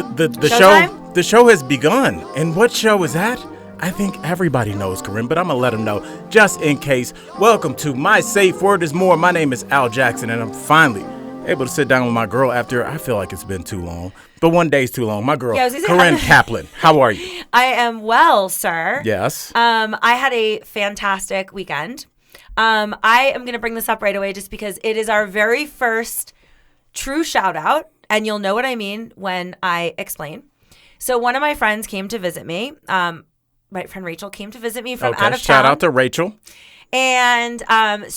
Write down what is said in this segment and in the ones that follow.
The show has begun. And what show is that? I think everybody knows, Corinne, but I'm going to let them know just in case. Welcome to My Safe Word is More. My name is Al Jackson, and I'm finally able to sit down with my girl after I feel like it's been too long. But one day's too long. My girl, Corinne Kaplan. How are you? I am well, sir. Yes. I had a fantastic weekend. I am going to bring this up right away just because it is our very first true shout out, and you'll know what I mean when I explain. So one of my friends came to visit me. My friend Rachel came to visit me from out of town. Shout out to Rachel. And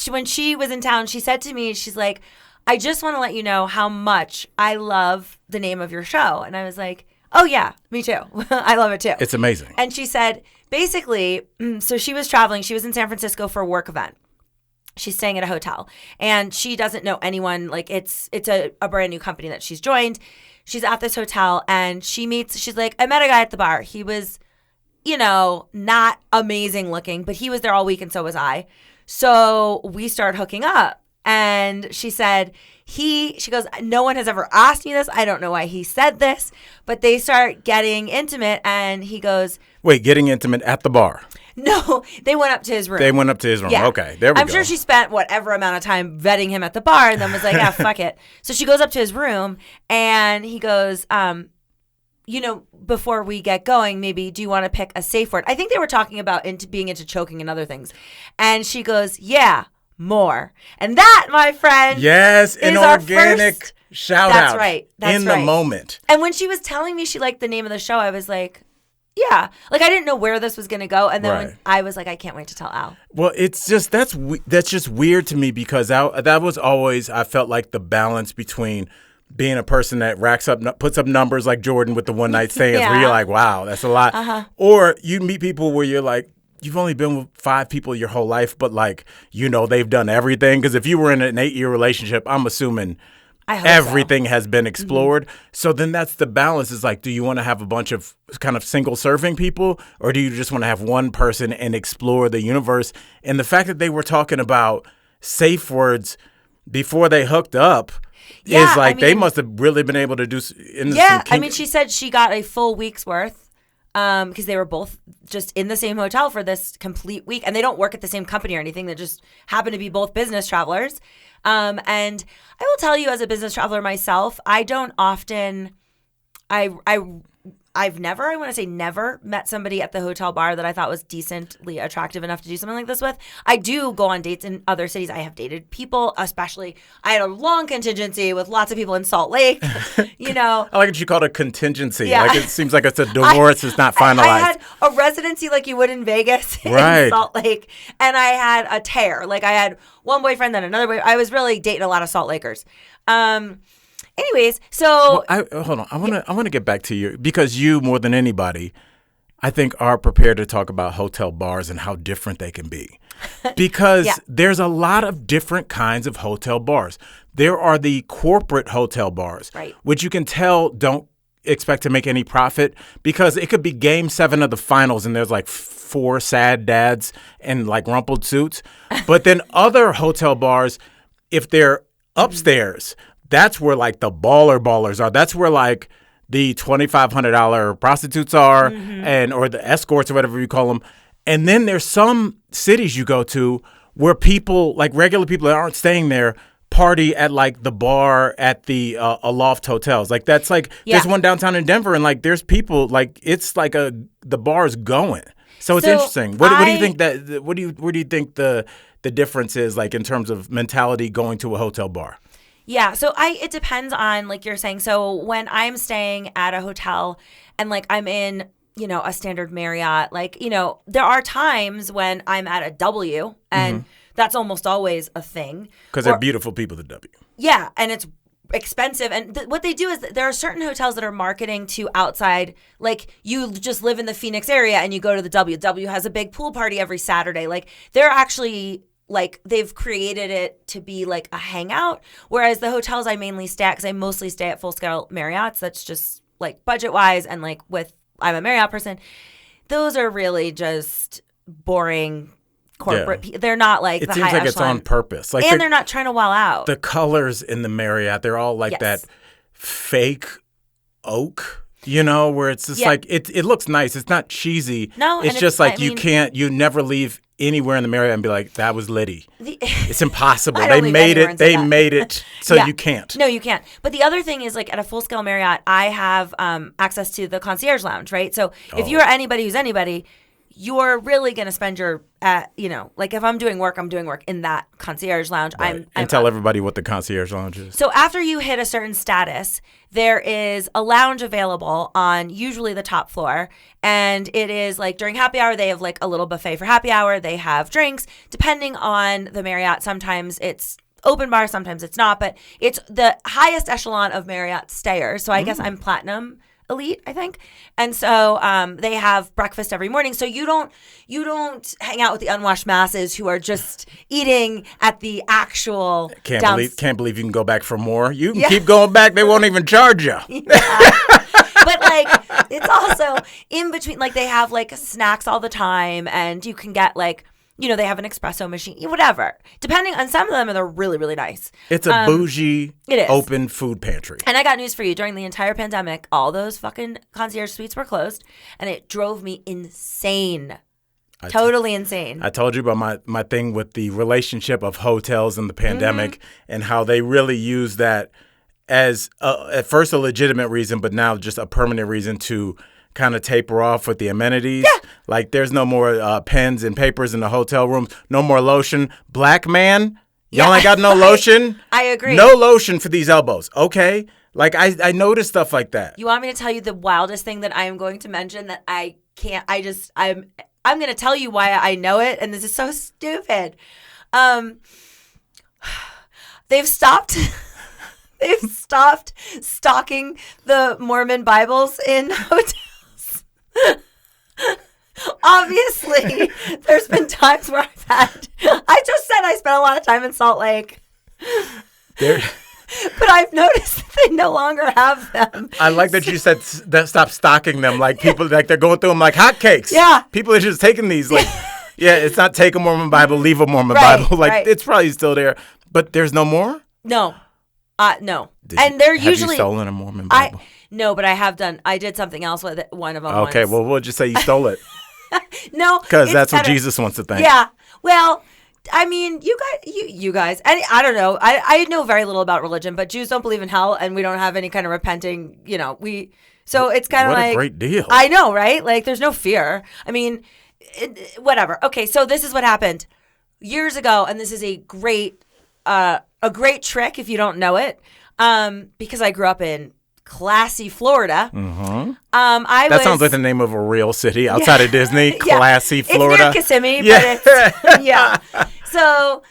when she was in town, she said to me, she's like, I just want to let you know how much I love the name of your show. And I was like, oh, yeah, me too. I love it too. It's amazing. And she said, basically, so she was traveling. She was in San Francisco for a work event. She's staying at a hotel. And she doesn't know anyone. Like, it's a brand new company that she's joined. She's at this hotel, and she's like, I met a guy at the bar. He was, not amazing looking, but he was there all week, and so was I. So we started hooking up. And she said, she goes, no one has ever asked me this. I don't know why he said this, but they start getting intimate, and he goes, wait, getting intimate at the bar? No, they went up to his room. Yeah. Okay, there we go. I'm sure she spent whatever amount of time vetting him at the bar, and then was like, fuck it. So she goes up to his room, and he goes, before we get going, maybe do you want to pick a safe word? I think they were talking about being into choking and other things. And she goes, yeah, more. And that, my friend, yes, an organic shout out. That's right. In the moment. And when she was telling me she liked the name of the show, I was like, yeah. Like, I didn't know where this was going to go. And then when I was like, I can't wait to tell Al. Well, it's just, that's just weird to me because that was always, I felt like the balance between being a person that puts up numbers like Jordan with the one night stands where you're like, wow, that's a lot. Uh-huh. Or you meet people where you're like, you've only been with 5 people your whole life, but like, they've done everything. Because if you were in an 8-year relationship, I'm assuming everything has been explored. Mm-hmm. So then that's the balance is like, do you want to have a bunch of kind of single serving people, or do you just want to have one person and explore the universe? And the fact that they were talking about safe words before they hooked up is like, they must have really been able to do. She said she got a full week's worth because they were both just in the same hotel for this complete week, and they don't work at the same company or anything. They just happen to be both business travelers. And I will tell you, as a business traveler myself, I don't often, I've never, I want to say never met somebody at the hotel bar that I thought was decently attractive enough to do something like this with. I do go on dates in other cities. I have dated people, especially, I had a long contingency with lots of people in Salt Lake, I like what you called a contingency. Yeah. Like, it seems like it's a divorce. It's not finalized. I had a residency like you would in Vegas in Salt Lake, and I had a tear. Like, I had one boyfriend, then another boyfriend. I was really dating a lot of Salt Lakers. Anyways, so hold on. I want to get back to you because you, more than anybody, I think, are prepared to talk about hotel bars and how different they can be. Because there's a lot of different kinds of hotel bars. There are the corporate hotel bars, which you can tell don't expect to make any profit because it could be game 7 of the finals and there's like 4 sad dads and like rumpled suits. But then other hotel bars, if they're upstairs, that's where like the ballers are. That's where like the $2,500 prostitutes are, and or the escorts or whatever you call them. And then there's some cities you go to where people, like regular people that aren't staying there, party at like the bar at the Aloft hotels. Like that's like there's one downtown in Denver, and like there's people like it's like the bar's going. So it's interesting. What do you think that? Where do you think the difference is like in terms of mentality going to a hotel bar? Yeah, so it depends on, like you're saying. So when I'm staying at a hotel and like I'm in, a standard Marriott, like, there are times when I'm at a W and that's almost always a thing. Because they're beautiful people, the W. Yeah, and it's expensive. And what they do is there are certain hotels that are marketing to outside, like you just live in the Phoenix area and you go to the W. W has a big pool party every Saturday. Like they're actually like they've created it to be like a hangout, whereas the hotels I mainly stay at, because I mostly stay at full scale Marriotts, that's just like budget wise and like I'm a Marriott person, those are really just boring corporate. They're not like the high echelon. It seems like it's on purpose. Like and they're not trying to wow out. The colors in the Marriott, they're all like that fake oak. You know, where it's just like it looks nice. It's not cheesy. No, it's just like you never leave anywhere in the Marriott and be like, that was Liddy. It's impossible. They made it so you can't. No, you can't. But the other thing is, like, at a full scale Marriott, I have access to the concierge lounge, right? So if you're anybody who's anybody, you're really going to spend your, like if I'm doing work in that concierge lounge. Right. And tell everybody what the concierge lounge is. So after you hit a certain status, there is a lounge available on usually the top floor. And it is like during happy hour, they have like a little buffet for happy hour. They have drinks. Depending on the Marriott, sometimes it's open bar, sometimes it's not. But it's the highest echelon of Marriott stayers. So I guess I'm platinum elite, I think. And so they have breakfast every morning. So you don't hang out with the unwashed masses who are just eating at the actual Can't believe you can go back for more. You can keep going back. They won't even charge you. But like it's also in between, like they have like snacks all the time, and you can get like, they have an espresso machine, whatever. Depending on some of them, they're really, really nice. It's a bougie, open food pantry. And I got news for you. During the entire pandemic, all those fucking concierge suites were closed, and it drove me insane. Totally insane. I told you about my thing with the relationship of hotels and the pandemic and how they really use that as at first a legitimate reason, but now just a permanent reason to kind of taper off with the amenities. Yeah. Like there's no more pens and papers in the hotel rooms. No more lotion. Black man, y'all ain't got no lotion. I agree. No lotion for these elbows. Okay. Like I noticed stuff like that. You want me to tell you the wildest thing that I am going to mention that I can't, I'm going to tell you why I know it. And this is so stupid. They've stopped stocking the Mormon Bibles in hotels. Obviously, there's been times where I just said I spent a lot of time in Salt Lake. But I've noticed that they no longer have them. I like that you said that stop stocking them. Like people, like they're going through them like hotcakes. Yeah. People are just taking these. Like, it's not take a Mormon Bible, leave a Mormon Bible. Like it's probably still there. But there's no more? No. No. Have you stolen a Mormon Bible? No, but I have done. I did something else with one of them. Okay, once. well, we'll just say you stole it. No. Because that's what Jesus wants to think. Yeah. Well, I mean, you guys, and I don't know. I know very little about religion, but Jews don't believe in hell, and we don't have any kind of repenting. So it's kind of like what a great deal. I know, right? Like, there's no fear. I mean, whatever. Okay, so this is what happened years ago, and this is a great trick if you don't know it, because I grew up in classy Florida. Mm-hmm. That sounds like the name of a real city outside of Disney. Classy Florida. It's near Kissimmee, but it's So,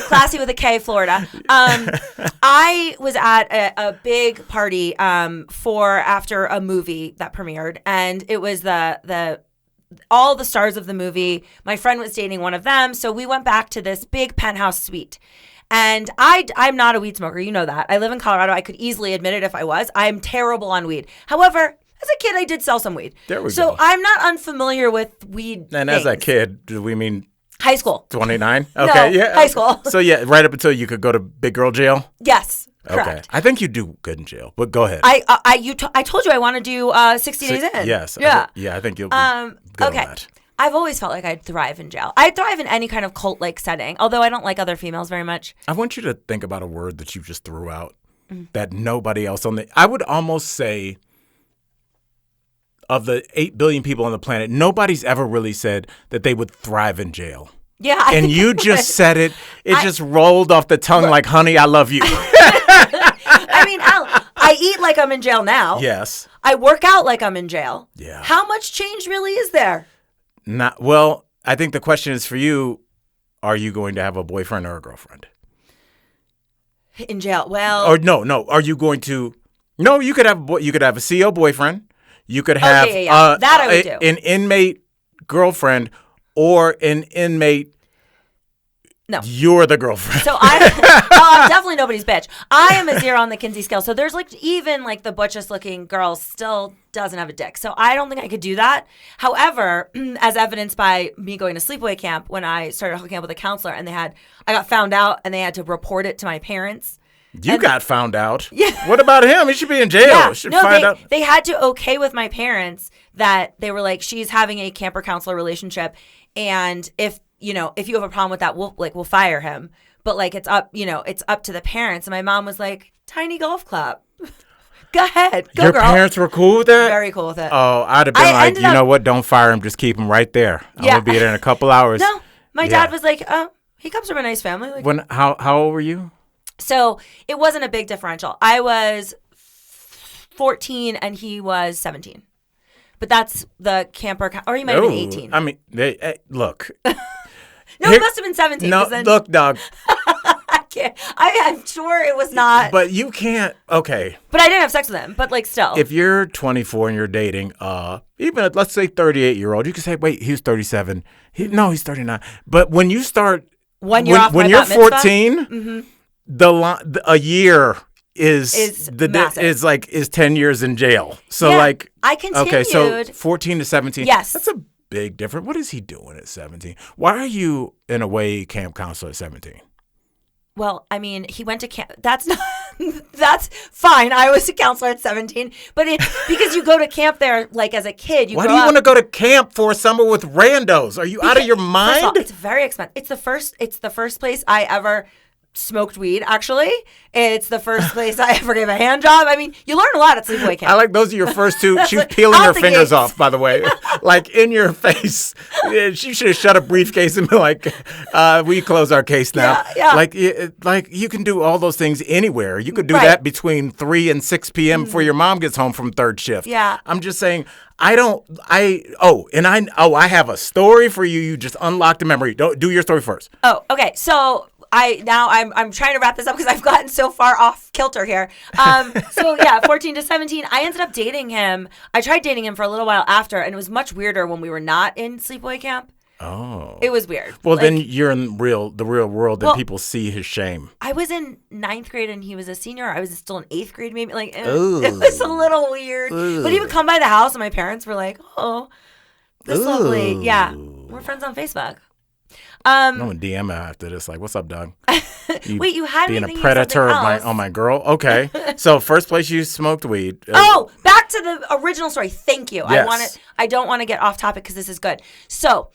classy with a K, Florida. I was at a big party after a movie that premiered, and it was all the stars of the movie. My friend was dating one of them, so we went back to this big penthouse suite. And I'm not a weed smoker. You know that. I live in Colorado. I could easily admit it if I was. I'm terrible on weed. However, as a kid, I did sell some weed. There we go. So I'm not unfamiliar with weed And things. as a kid, do we mean high school? 29? No, Okay, yeah. high school. So yeah, right up until you could go to big girl jail? Yes, correct. Okay. I think you do good in jail, but go ahead. I told you I want to do 60 days in. Yes. Yeah. I think you'll be good on that. I've always felt like I'd thrive in jail. I'd thrive in any kind of cult-like setting, although I don't like other females very much. I want you to think about a word that you just threw out that nobody else I would almost say of the 8 billion people on the planet, nobody's ever really said that they would thrive in jail. Yeah. And you just said it. It just rolled off the tongue like, honey, I love you. I mean, I eat like I'm in jail now. Yes. I work out like I'm in jail. Yeah. How much change really is there? Well, I think the question is for you, are you going to have a boyfriend or a girlfriend? In jail? Well. Or no. Are you going to? No, you could have a CO boyfriend. You could have that I would do. An inmate girlfriend or an inmate. No. You're the girlfriend. So I'm definitely nobody's bitch. I am a 0 on the Kinsey scale. So there's even the butchest looking girl still doesn't have a dick. So I don't think I could do that. However, as evidenced by me going to sleepaway camp when I started hooking up with a counselor and I got found out and they had to report it to my parents. You got found out. Yeah. What about him? He should be in jail. Yeah. Should find out. They had to okay with my parents that they were like, she's having a camper counselor relationship, and if you have a problem with that, we'll fire him. But like it's up to the parents. And my mom was like, tiny golf clap. Go ahead. Go, Your girl. parents were cool with that? Very cool with it. Oh, I'd have been like, you know what? Don't fire him. Just keep him right there. I'm going to be there in a couple hours. No, my dad was like, oh, he comes from a nice family. Like, how old were you? So it wasn't a big differential. I was 14 and he was 17. But that's the camper, or he might have been 18. I mean, look. No, he must have been 17. No, look, dog. I can't. I'm sure it was not. But you can't. Okay. But I didn't have sex with him. But like still. If you're 24 and you're dating, even let's say 38-year-old, you can say, wait, he's 37. He's 39. But when you start, when you're 14, mm-hmm. A year is 10 years in jail. So I continued. Okay, so 14 to 17. Yes. That's a big difference. What is he doing at 17? Why are you in a way camp counselor at 17? Well, I mean, he went to camp. That's fine. I was a counselor at 17, but because you go to camp there like as a kid. Why do you want to go to camp for a summer with randos? Are you out of your mind? First of all, it's very expensive. It's the first place I ever smoked weed, actually. It's the first place I ever gave a hand job. I mean, you learn a lot at sleepweed camp. I like those are your first two. She was peeling her fingers off, by the way. Like in your face. She should have shut a briefcase and been like, we close our case now. Yeah. Like you can do all those things anywhere. You could do that between 3 and 6 p.m. before your mom gets home from third shift. Yeah. I'm just saying, I have a story for you. You just unlocked a memory. Don't do your story first. Oh, okay. So I'm trying to wrap this up because I've gotten so far off kilter here. 14 to 17, I ended up dating him. I tried dating him for a little while after, and it was much weirder when we were not in sleepaway camp. Oh. It was weird. Well, then you're in the real world, and people see his shame. I was in 9th grade, and he was a senior. I was still in 8th grade, maybe. Like, it was a little weird. Ooh. But he would come by the house, and my parents were like, oh, this lovely. Yeah. We're friends on Facebook. I'm gonna DM her after this. Like, what's up, dog? Wait, you had being a predator on my girl. Okay, so first place you smoked weed. Back to the original story. Thank you. Yes. I don't want to get off topic because this is good. So,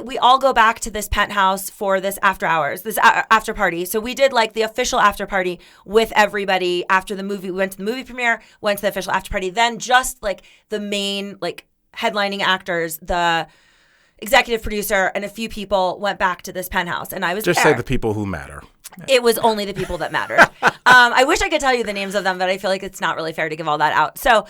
we all go back to this penthouse for this after hours, this after party. So we did like the official after party with everybody after the movie. We went to the movie premiere, went to the official after party. Then just like the main like headlining actors, the executive producer, and a few people went back to this penthouse, and I was just there. Say the people who matter. It was only the people that mattered. I wish I could tell you the names of them, but I feel like it's not really fair to give all that out. So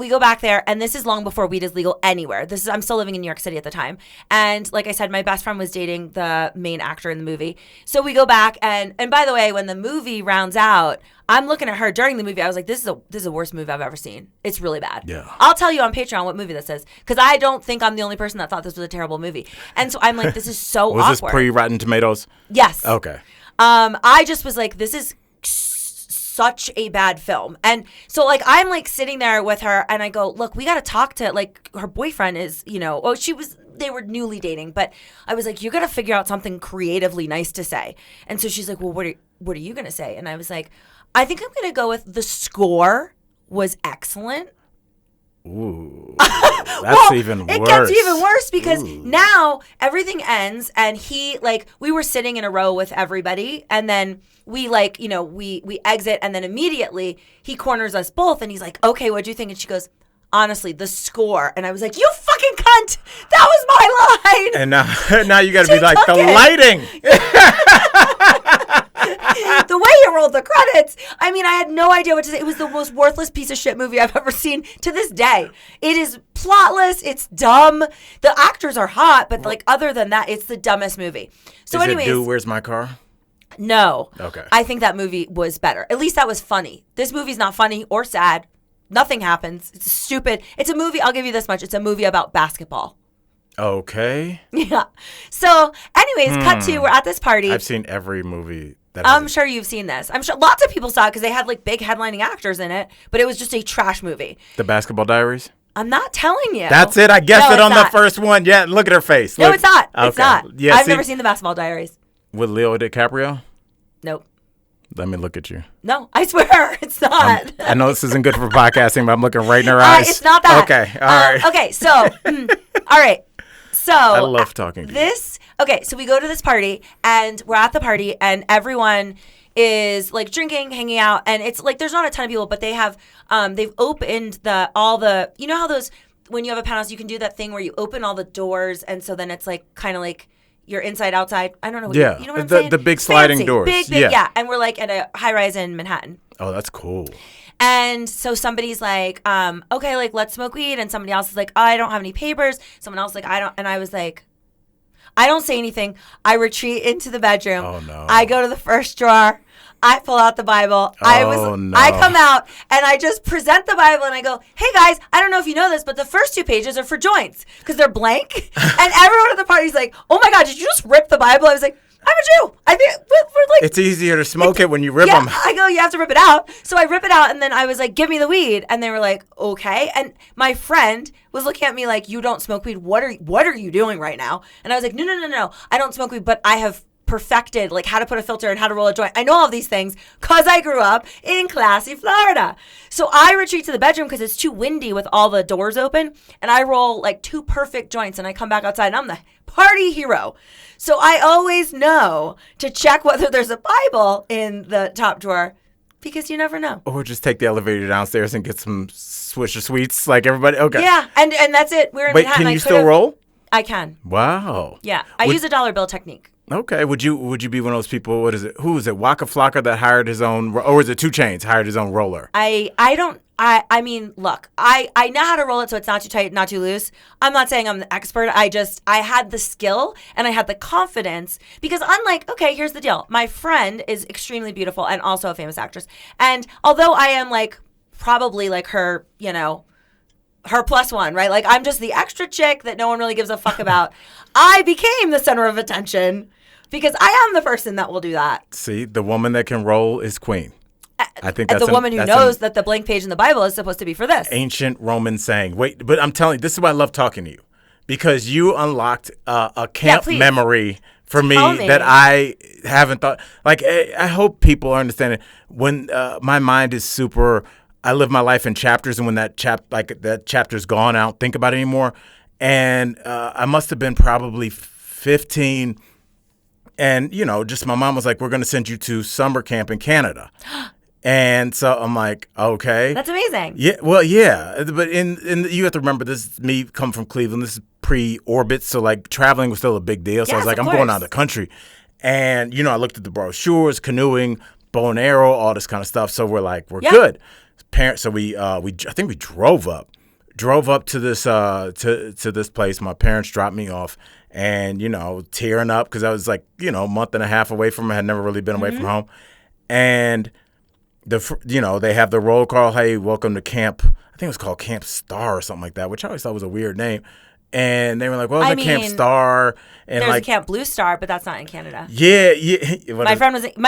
we go back there, and this is long before weed is legal anywhere. I'm still living in New York City at the time. And like I said, my best friend was dating the main actor in the movie. So we go back, and by the way, when the movie rounds out, I'm looking at her during the movie. I was like, this is the worst movie I've ever seen. It's really bad. Yeah. I'll tell you on Patreon what movie this is, because I don't think I'm the only person that thought this was a terrible movie. And so I'm like, this is so awkward. Was this pre-Rotten Tomatoes? Yes. Okay. I just was like, this is such a bad film. And so like I'm like sitting there with her, and I go, look, we got to talk to, like, her boyfriend is, they were newly dating, but I was like, you got to figure out something creatively nice to say. And so she's like, well, what are you going to say? And I was like, I think I'm going to go with the score was excellent. Ooh, that's even worse. It gets even worse because now everything ends, and we were sitting in a row with everybody, and then we we exit, and then immediately he corners us both, and he's like, okay, what'd you think? And she goes, honestly, the score. And I was like, you fucking cunt! That was my line! And now you gotta be like, the lighting! The way you rolled the credits. I mean, I had no idea what to say. It was the most worthless piece of shit movie I've ever seen to this day. It is plotless. It's dumb. The actors are hot, but like other than that, it's the dumbest movie. So anyways. Where's My Car? No. Okay. I think that movie was better. At least that was funny. This movie's not funny or sad. Nothing happens. It's stupid. It's a movie. I'll give you this much. It's a movie about basketball. Okay. Yeah. So anyways, cut to, we're at this party. I've seen every movie. I'm sure you've seen this. I'm sure lots of people saw it because they had like big headlining actors in it, but it was just a trash movie. The Basketball Diaries? I'm not telling you. That's it. I guessed it on the first one. Yeah, look at her face. No, it's not. Okay. It's not. Yeah, I've never seen The Basketball Diaries. With Leo DiCaprio? Nope. Let me look at you. No, I swear it's not. I know this isn't good for podcasting, but I'm looking right in her eyes. It's not that. Okay, all right. Okay, so, all right. So I love talking to you. Okay, so we go to this party, and we're at the party, and everyone is like drinking, hanging out, and it's like there's not a ton of people, but they have they've opened all the you know how those when you have a penthouse you can do that thing where you open all the doors, and so then it's like kind of like you're inside outside. I don't know what you know what I'm saying? The big sliding doors. Big, yeah. And we're like at a high rise in Manhattan. Oh, that's cool. And so somebody's like, okay, like let's smoke weed, and somebody else is like, I don't have any papers. Someone else like, I don't, and I was like, I don't say anything. I retreat into the bedroom. Oh no. I go to the first drawer. I pull out the Bible. No. I come out and I just present the Bible and I go, hey guys, I don't know if you know this, but the first 2 pages are for joints because they're blank. And everyone at the party's like, oh my God, did you just rip the Bible? I was like, I'm a Jew. I think we're like. It's easier to smoke it when you rip them. I go, you have to rip it out. So I rip it out and then I was like, give me the weed. And they were like, okay. And my friend was looking at me like, you don't smoke weed. What are you doing right now? And I was like, no. I don't smoke weed, but I have perfected like how to put a filter and how to roll a joint. I know all of these things because I grew up in classy Florida. So I retreat to the bedroom because it's too windy with all the doors open, and I roll like 2 perfect joints, and I come back outside and I'm the party hero. So I always know to check whether there's a Bible in the top drawer because you never know. Or just take the elevator downstairs and get some Swisher Sweets like everybody. Okay. Yeah, and that's it. We're in Wait, Manhattan. can you still roll? I can. Wow. Yeah, I use a dollar bill technique. Okay, would you be one of those people? What is it? Who is it? Waka Flocka that hired his own, or is it 2 Chainz hired his own roller? I mean, look, I know how to roll it so it's not too tight, not too loose. I'm not saying I'm the expert. I had the skill and I had the confidence because okay, here's the deal. My friend is extremely beautiful and also a famous actress. And although I am like probably like her, her plus one, right? Like I'm just the extra chick that no one really gives a fuck about. I became the center of attention because I am the person that will do that. See, the woman that can roll is queen. I think that's the woman who knows that the blank page in the Bible is supposed to be for this. Ancient Roman saying. Wait, but I'm telling you, this is why I love talking to you because you unlocked a camp memory for me that I haven't thought. Like, I hope people are understanding when my mind is super. I live my life in chapters, and when that chapter's gone, I don't think about it anymore. And I must have been probably 15, and just my mom was like, "We're going to send you to summer camp in Canada," and so I'm like, "Okay, that's amazing." Yeah, well, yeah, but in you have to remember this is me come from Cleveland. This is pre-orbit, so like traveling was still a big deal. So I was like, I'm going out of the country, and I looked at the brochures, canoeing, bow and arrow, all this kind of stuff. So we're like, we're good. So I think we drove up to this to this place. My parents dropped me off, and tearing up because I was like a month and a half away from. I had never really been away from home, and they have the roll call. Hey, welcome to camp. I think it was called Camp Star or something like that, which I always thought was a weird name. And they were like, well, Camp Star. And there's a Camp Blue Star, but that's not in Canada. Yeah. My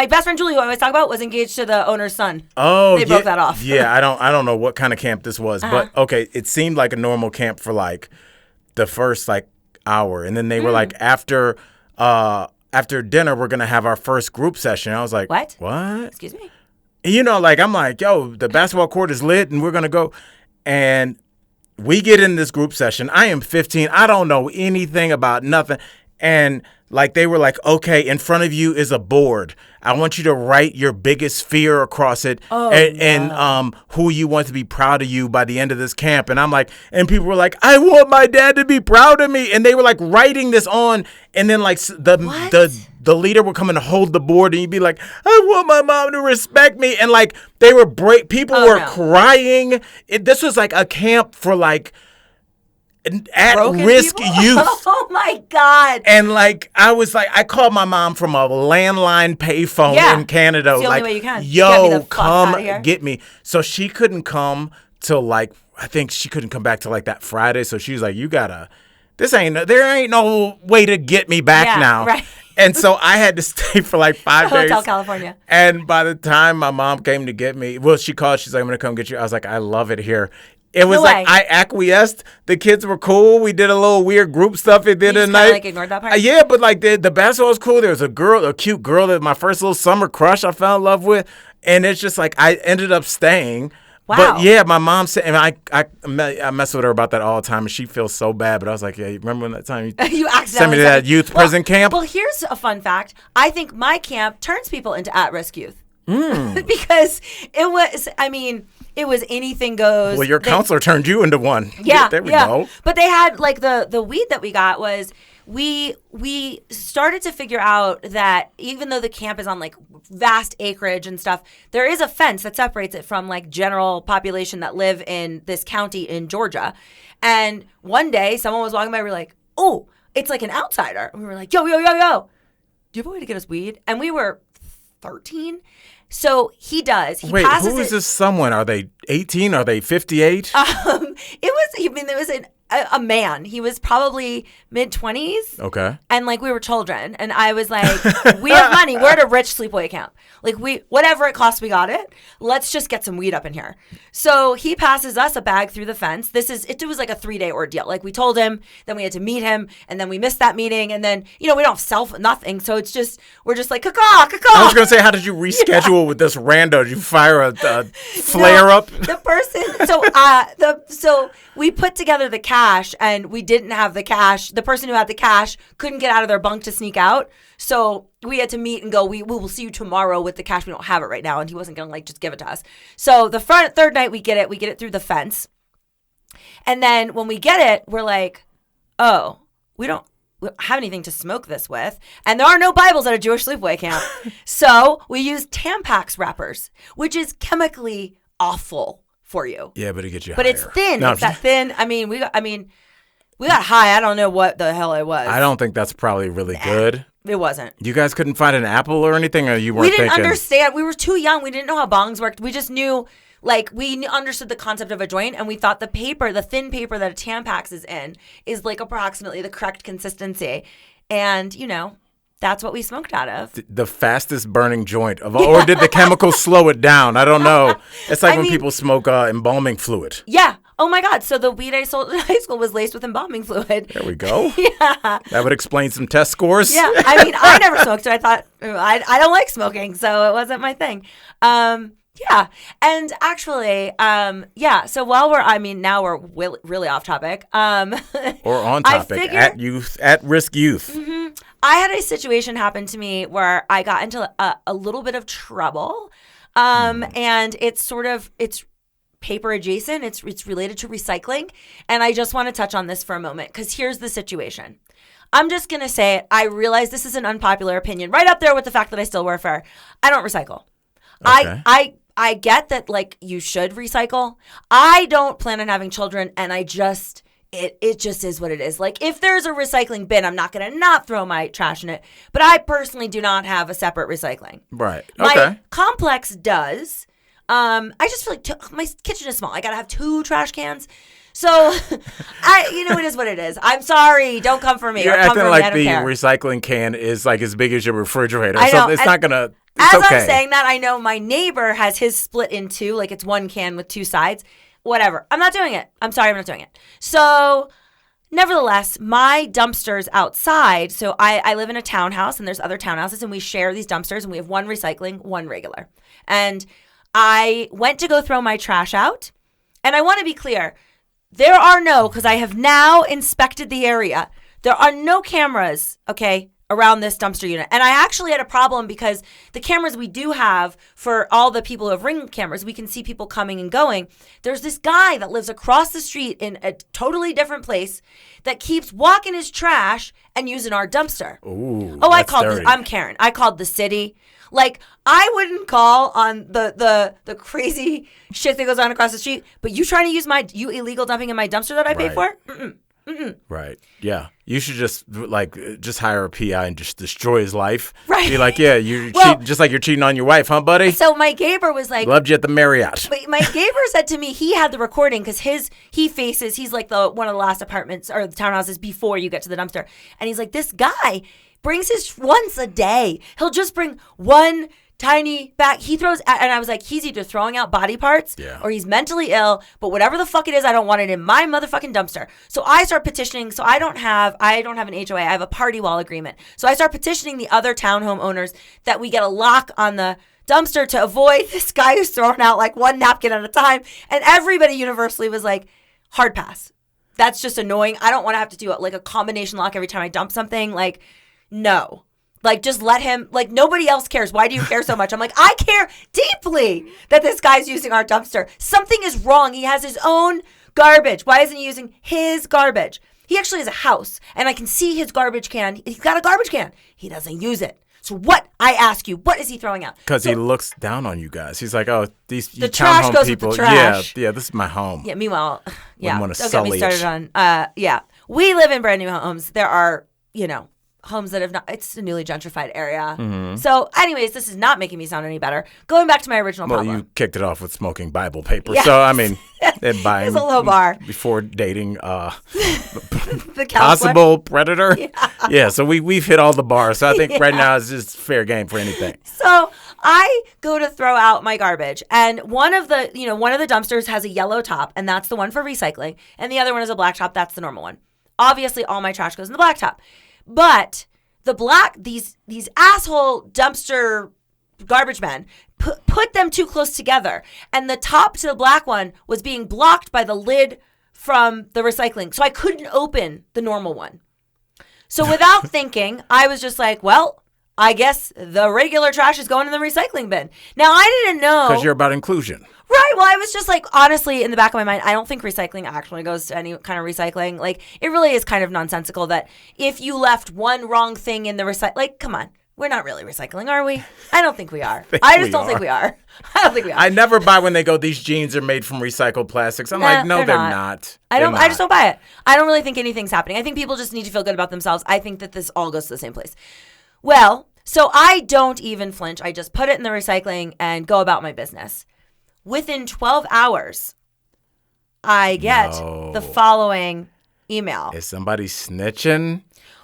best friend Julie, who I always talk about, was engaged to the owner's son. Oh, they broke that off. Yeah, I don't know what kind of camp this was, but okay, it seemed like a normal camp for like the first like hour, and then they were like after dinner we're gonna have our first group session. I was like, what? Excuse me. I'm like, yo, the basketball court is lit, and we're gonna go, and we get in this group session. I am 15. I don't know anything about nothing. And like they were like, okay, in front of you is a board. I want you to write your biggest fear across it and who you want to be proud of you by the end of this camp. And I'm like, and people were like, I want my dad to be proud of me. And they were like writing this on. And then like the leader would come and hold the board and you'd be like, I want my mom to respect me. And like they were people were crying. This was like a camp for like at-risk youth. Oh my God. And like I was like, I called my mom from a landline payphone in Canada. It's the like, only way you can. Yo, come get me. So she couldn't come till like, I think she couldn't come back till like that Friday. So she was like, there ain't no way to get me back now. Right. And so I had to stay for like 5 days. Hotel California. And by the time my mom came to get me, well, she called. She's like, I'm going to come get you. I was like, I love it here. It was No like way. I acquiesced. The kids were cool. We did a little weird group stuff at the end of the night. Like ignored that part? Yeah, but like the basketball was cool. There was a cute girl that my first little summer crush I fell in love with. And it's just like I ended up staying. Wow. But yeah, my mom said, and I mess with her about that all the time, and she feels so bad. But I was like, yeah, you remember when that time you sent me to that youth prison camp? Well, here's a fun fact. I think my camp turns people into at-risk youth. Because it was anything goes. Well, your counselor turned you into one. Yeah, there we go. But they had like the weed that we got was we started to figure out that even though the camp is on like vast acreage and stuff, there is a fence that separates it from like general population that live in this county in Georgia. And one day someone was walking by, we were like, oh, it's like an outsider. And we were like, yo, do you have a way to get us weed? And we were 13. So he does. He Wait, passes who is this someone? Are they 18? Are they 58? It was a man. He was probably mid-20s. Okay. And like we were children. And I was like, we have money. We're at a rich sleepaway camp. Like whatever it costs, we got it. Let's just get some weed up in here. So he passes us a bag through the fence. It was like a 3-day ordeal. Like we told him, then we had to meet him, and then we missed that meeting. And then, we don't have nothing. So we're just like, caw. I was going to say, how did you reschedule with this rando? Did you fire a flare up? The person, so we put together the cash, and we didn't have the cash. The person who had the cash couldn't get out of their bunk to sneak out. So we had to meet and go, we will see you tomorrow with the cash. We don't have it right now. And he wasn't going to just give it to us. So the third night we get it through the fence. And then when we get it, we're like, oh, we don't have anything to smoke this with. And there are no Bibles at a Jewish sleepaway camp. So we use Tampax wrappers, which is chemically awful for you. Yeah, but it gets you But higher. it's thin. No, it's that thin. We got high. I don't know what the hell it was. I don't think that's probably really good. It wasn't. You guys couldn't find an apple or anything, or you weren't We didn't thinking? understand. We were too young. We didn't know how bongs worked. We just knew, we understood the concept of a joint, and we thought the thin paper that a Tampax is in is like approximately the correct consistency. And, that's what we smoked out of. The fastest burning joint of all, or did the chemicals slow it down? I don't know. It's like when people smoke embalming fluid. Yeah. Oh my God. So the weed I sold in high school was laced with embalming fluid. There we go. Yeah. That would explain some test scores. Yeah. I never smoked it. I thought, I don't like smoking, so it wasn't my thing. Yeah. And actually, so while now we're really off topic. Or on topic, at risk youth. Mm-hmm. I had a situation happen to me where I got into a little bit of trouble. And it's paper adjacent. It's related to recycling. And I just want to touch on this for a moment, because here's the situation. I'm just going to say it. I realize this is an unpopular opinion, right up there with the fact that I still wear fur. I don't recycle. Okay. I get that, you should recycle. I don't plan on having children, and it just is what it is. If there's a recycling bin, I'm not going to not throw my trash in it. But I personally do not have a separate recycling. Right. Okay. My complex does. I just feel like my kitchen is small. I got to have 2 trash cans. So, it is what it is. I'm sorry. Don't come for me. You're or come acting for like me. I don't the care. recycling can is like as big as your refrigerator. I know. So it's not going to... As okay. I'm saying that, I know my neighbor has his split in 2, it's 1 can with 2 sides. Whatever. I'm not doing it. I'm sorry, I'm not doing it. So, nevertheless, my dumpsters outside, so I live in a townhouse, and there's other townhouses, and we share these dumpsters, and we have 1 recycling, 1 regular. And I went to go throw my trash out, and I want to be clear, because I have now inspected the area, there are no cameras, okay, around this dumpster unit. And I actually had a problem because the cameras we do have for all the people who have Ring cameras, we can see people coming and going. There's this guy that lives across the street in a totally different place that keeps walking his trash and using our dumpster. Ooh, I called I'm Karen. I called the city. I wouldn't call on the crazy shit that goes on across the street, but you trying to use you illegal dumping in my dumpster that I paid for? Mm-mm. Right. Yeah. You should just hire a PI and just destroy his life. Right. Be like, yeah, you cheat just like you're cheating on your wife, huh, buddy? So my neighbor was like, loved you at the Marriott. But my neighbor said to me he had the recording because he's like one of the last apartments or the townhouses before you get to the dumpster. And he's like, this guy brings his once a day. He'll just bring 1 tiny bag. He throws, and I was like, he's either throwing out body parts or he's mentally ill, but whatever the fuck it is, I don't want it in my motherfucking dumpster. So I start petitioning. So I don't have an HOA. I have a party wall agreement. So I start petitioning the other townhome owners that we get a lock on the dumpster to avoid this guy who's throwing out like one napkin at a time. And everybody universally was like, hard pass. That's just annoying. I don't want to have to do like a combination lock every time I dump something. Like, no. Like, just let him, like, nobody else cares. Why do you care so much? I'm like, I care deeply that this guy's using our dumpster. Something is wrong. He has his own garbage. Why isn't he using his garbage? He actually has a house, and I can see his garbage can. He's got a garbage can. He doesn't use it. So what, I ask you, what is he throwing out? Because he looks down on you guys. He's like, oh, these the trash goes people. With the trash. Yeah, this is my home. Yeah, meanwhile, don't get me started on, we live in brand new homes. There are, homes that have not, it's a newly gentrified area. Mm-hmm. So anyways, this is not making me sound any better. Going back to my original problem. Well, you kicked it off with smoking Bible paper. Yes. So, I mean, and buying. It's a low bar. Before dating the possible predator. Yeah, so we've hit all the bars. So I think right now is just fair game for anything. So I go to throw out my garbage, and one of the dumpsters has a yellow top, and that's the one for recycling, and the other one is a black top. That's the normal one. Obviously, all my trash goes in the black top. But these asshole dumpster garbage men put them too close together. And the top to the black one was being blocked by the lid from the recycling. So I couldn't open the normal one. So without thinking, I was just like, well, I guess the regular trash is going in the recycling bin. Now, I didn't know. Because you're about inclusion. Right. Well, I was just like, honestly, in the back of my mind, I don't think recycling actually goes to any kind of recycling. Like, it really is kind of nonsensical that if you left one wrong thing in the like, come on. We're not really recycling, are we? I don't think we are. I just don't think we are. I don't think we are. I never buy when they go, these jeans are made from recycled plastics. I'm like, no, they're not. I just don't buy it. I don't really think anything's happening. I think people just need to feel good about themselves. I think that this all goes to the same place. Well, so I don't even flinch. I just put it in the recycling and go about my business. Within 12 hours, I get the following email. Is somebody snitching?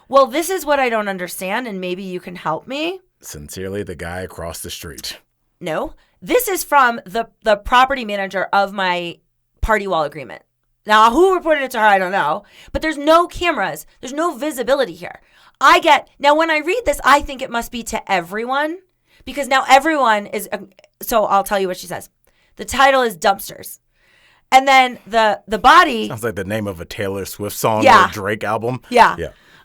Well, this is what I don't understand, and maybe you can help me. Sincerely, the guy across the street. No. This is from the property manager of my party wall agreement. Now, who reported it to her, I don't know. But there's no cameras. There's no visibility here. Now, when I read this, I think it must be to everyone. Because now everyone is, so I'll tell you what she says. The title is Dumpsters. And then the body. Sounds like the name of a Taylor Swift song or a Drake album. Yeah.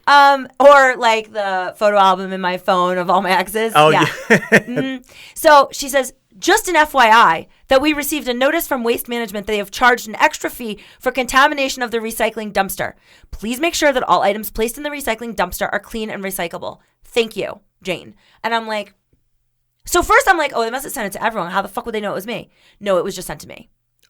Or like the photo album in my phone of all my exes. Oh, yeah. Mm-hmm. So she says, just an FYI that we received a notice from Waste Management that they have charged an extra fee for contamination of the recycling dumpster. Please make sure that all items placed in the recycling dumpster are clean and recyclable. Thank you, Jane. And I'm like, so first I'm like, oh, they must have sent it to everyone. How the fuck would they know it was me? No, it was just sent to me.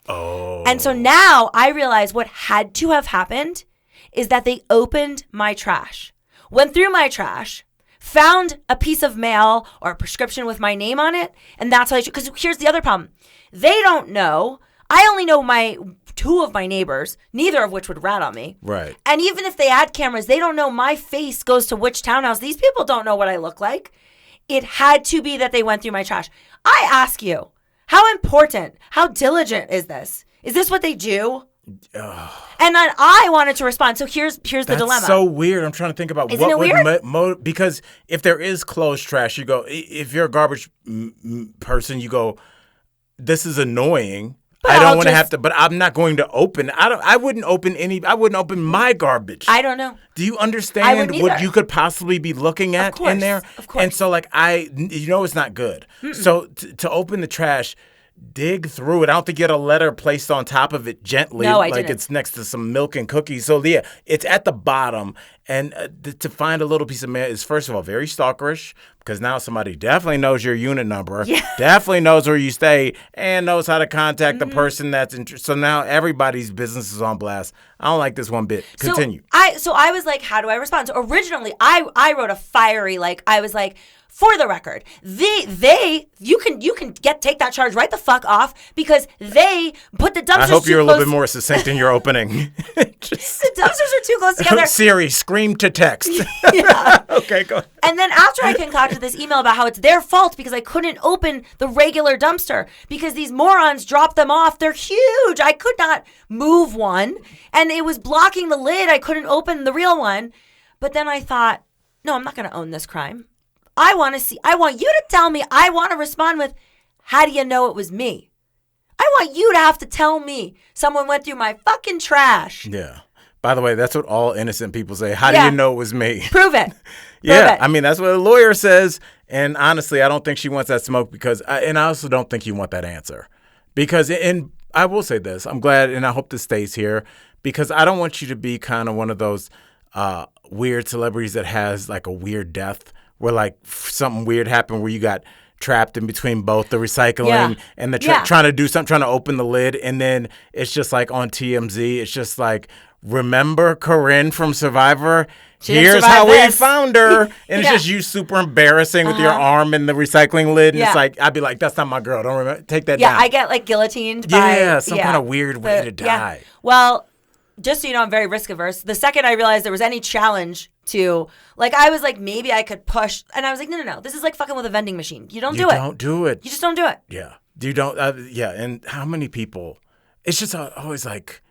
Oh. And so now I realize what had to have happened is that they opened my trash, went through my trash, found a piece of mail or a prescription with my name on it, and that's how because here's the other problem. They don't know. I only know two of my neighbors, neither of which would rat on me. Right. And even if they had cameras, they don't know my face goes to which townhouse. These people don't know what I look like. It had to be that they went through my trash. I ask you, how important, how diligent is this? Is this what they do? And then I wanted to respond. So here's the dilemma. That's so weird. I'm trying to think about Isn't what it would because if there is closed trash, you go. If you're a garbage person, you go. This is annoying. But I don't want to have to, but I'm not going to open. I wouldn't open my garbage. I don't know. Do you understand what you could possibly be looking at in there? Of course. And so it's not good. Mm-mm. So to open the trash. Dig through it. I don't think you had a letter placed on top of it gently, like it's next to some milk and cookies. So yeah, it's at the bottom, and to find a little piece of mail is first of all very stalkerish because now somebody definitely knows your unit number, definitely knows where you stay, and knows how to contact the person that's interested. So now everybody's business is on blast. I don't like this one bit. Continue. So I was like, how do I respond? So originally, I wrote a fiery I was like, For the record, you can take that charge right the fuck off because they put the dumpsters too close. I hope you're a little bit more succinct in your opening. The dumpsters are too close together. Siri, scream to text. Yeah. Okay, go ahead. And then after I concocted this email about how it's their fault because I couldn't open the regular dumpster because these morons dropped them off. They're huge. I could not move one, and it was blocking the lid. I couldn't open the real one. But then I thought, no, I'm not going to own this crime. I want you to tell me. I want to respond with, how do you know it was me? I want you to have to tell me someone went through my fucking trash. Yeah. By the way, that's what all innocent people say. How do you know it was me? Prove it. Yeah. I mean, that's what a lawyer says. And honestly, I don't think she wants that smoke and I also don't think you want that answer. Because, and I will say this, I'm glad and I hope this stays here because I don't want you to be kind of one of those weird celebrities that has like a weird death where like something weird happened where you got trapped in between both the recycling and the trying to do something, trying to open the lid. And then it's just like on TMZ, it's just like, remember Corinne from Survivor? Here's how we found her. And it's just you super embarrassing with your arm in the recycling lid. And it's like, I'd be like, that's not my girl. Don't remember. Take that down. Yeah, I get like guillotined by. Some kind of weird way to die. Well, just so you know, I'm very risk averse. The second I realized there was any challenge to, like, I was like, maybe I could push. And I was like, no. This is like fucking with a vending machine. You don't do it. You don't do it. You just don't do it. Yeah. You don't. And how many people? It's just always like,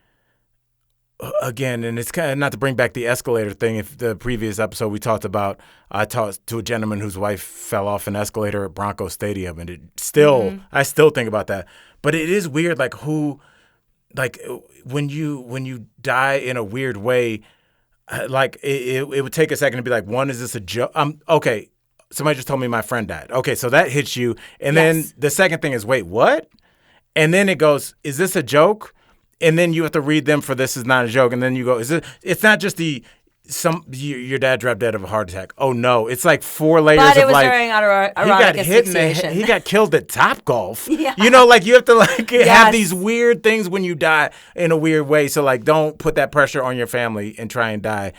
again, and it's kind of not to bring back the escalator thing. If the previous episode we talked about, I talked to a gentleman whose wife fell off an escalator at Bronco Stadium. And I still think about that. But it is weird, like like when you die in a weird way, like it would take a second to be like, one, is this a joke? Okay, somebody just told me my friend died. Okay, so that hits you. And then the second thing is, wait, what? And then it goes, is this a joke? And then you have to read them for this is not a joke. And then you go, it's not just your dad dropped dead of a heart attack. Oh no, it's like 4 layers but it of was like during he got hit he got killed at Topgolf. Yeah. You know, like you have to like have these weird things when you die in a weird way. So like, don't put that pressure on your family and try and die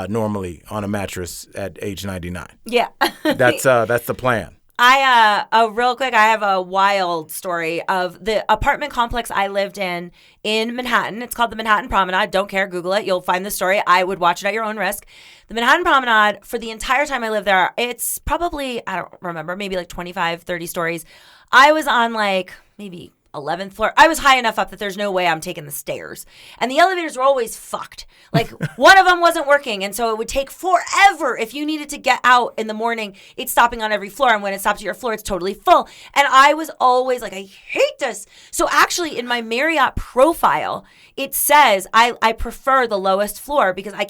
normally on a mattress at age 99. Yeah, that's the plan. Real quick, I have a wild story of the apartment complex I lived in Manhattan. It's called the Manhattan Promenade. Don't care. Google it. You'll find the story. I would watch it at your own risk. The Manhattan Promenade, for the entire time I lived there, it's probably, I don't remember, maybe like 25, 30 stories. I was on like maybe 11th floor. I was high enough up that there's no way I'm taking the stairs. And the elevators were always fucked. Like one of them wasn't working. And so it would take forever. If you needed to get out in the morning, it's stopping on every floor. And when it stops at your floor, it's totally full. And I was always like, I hate this. So actually in my Marriott profile, it says I prefer the lowest floor because I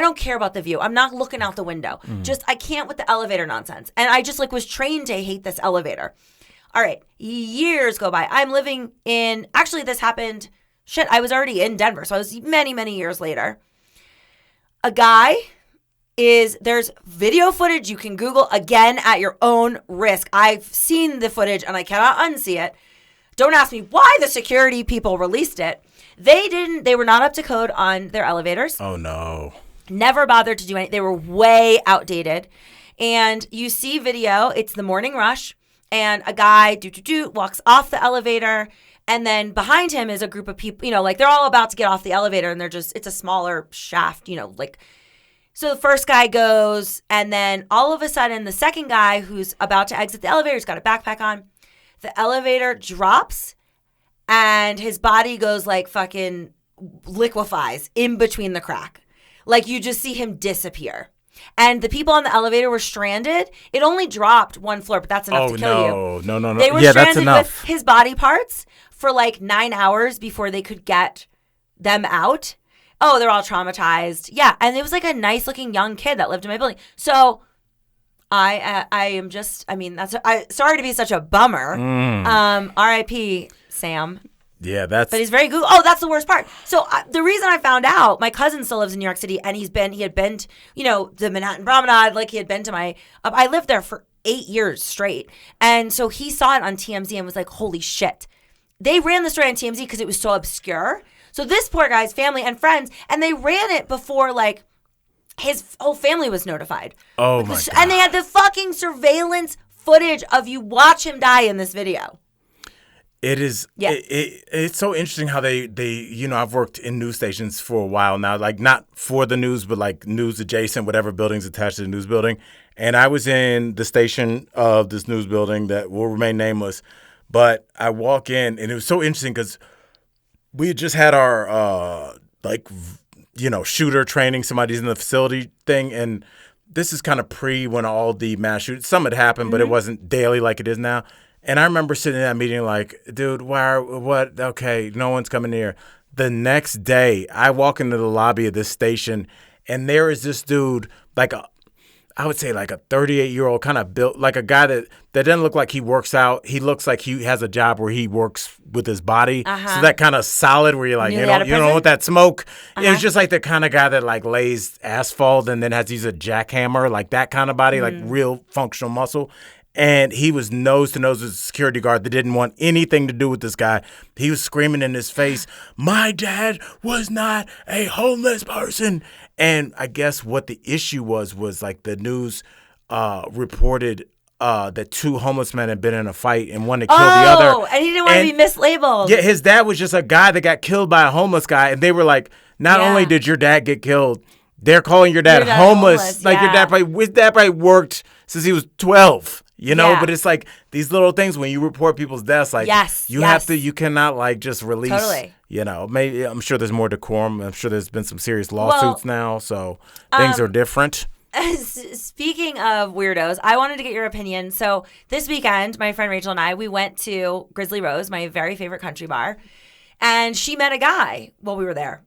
don't care about the view. I'm not looking out the window. Just, I can't with the elevator nonsense. And I just like was trained to hate this elevator. All right, years go by. I'm living in, actually this happened, I was already in Denver. So I was many, many years later. There's video footage you can Google again at your own risk. I've seen the footage and I cannot unsee it. Don't ask me why the security people released it. They were not up to code on their elevators. Oh no. Never bothered to do anything. They were way outdated. And you see video, it's the morning rush. And a guy walks off the elevator, and then behind him is a group of people, like they're all about to get off the elevator, and it's a smaller shaft, like. So the first guy goes, and then all of a sudden, the second guy who's about to exit the elevator, he's got a backpack on. The elevator drops, and his body goes like fucking liquefies in between the crack. Like you just see him disappear. And the people on the elevator were stranded. It only dropped 1 floor, but that's enough to kill you. No. They were stranded with his body parts for like 9 hours before they could get them out. Oh, they're all traumatized. Yeah, and it was like a nice looking young kid that lived in my building. So I am just, sorry to be such a bummer. R.I.P. Sam. Yeah, but he's very Google. Oh, that's the worst part. So the reason I found out, my cousin still lives in New York City, and he had been to, the Manhattan Promenade, like he had been to I lived there for 8 years straight. And so he saw it on TMZ and was like, holy shit. They ran the story on TMZ because it was so obscure. So this poor guy's family and friends, and they ran it before like His whole family was notified. Oh, my God. And they had the fucking surveillance footage of you watch him die in this video. It is. Yeah. It's so interesting how they I've worked in news stations for a while now, like not for the news, but like news adjacent, whatever building's attached to the news building. And I was in the station of this news building that will remain nameless. But I walk in, and it was so interesting because we had just had our shooter training. Somebody's in the facility thing, and this is kind of pre when all the mass shootings. Some had happened, but it wasn't daily like it is now. And I remember sitting in that meeting like, dude, what? Okay, no one's coming here. The next day, I walk into the lobby of this station, and there is this dude, I would say like a 38-year-old, kind of built, like a guy that doesn't look like he works out. He looks like he has a job where he works with his body. So that kind of solid where you're like, you don't want that smoke. It was just like the kind of guy that like lays asphalt and then has to use a jackhammer, like that kind of body, like real functional muscle. And he was nose to nose with a security guard that didn't want anything to do with this guy. He was screaming in his face, "My dad was not a homeless person." And I guess what the issue was like the news reported that two homeless men had been in a fight and one had killed the other. Oh, and he didn't want to be mislabeled. Yeah, his dad was just a guy that got killed by a homeless guy. And they were like, not only did your dad get killed, they're calling your dad homeless. Like his dad probably worked since he was 12. But it's like these little things when you report people's deaths, like you cannot like just release, maybe I'm sure there's more decorum. I'm sure there's been some serious lawsuits now. So things are different. Speaking of weirdos, I wanted to get your opinion. So this weekend, my friend Rachel and I, we went to Grizzly Rose, my very favorite country bar, and she met a guy while we were there.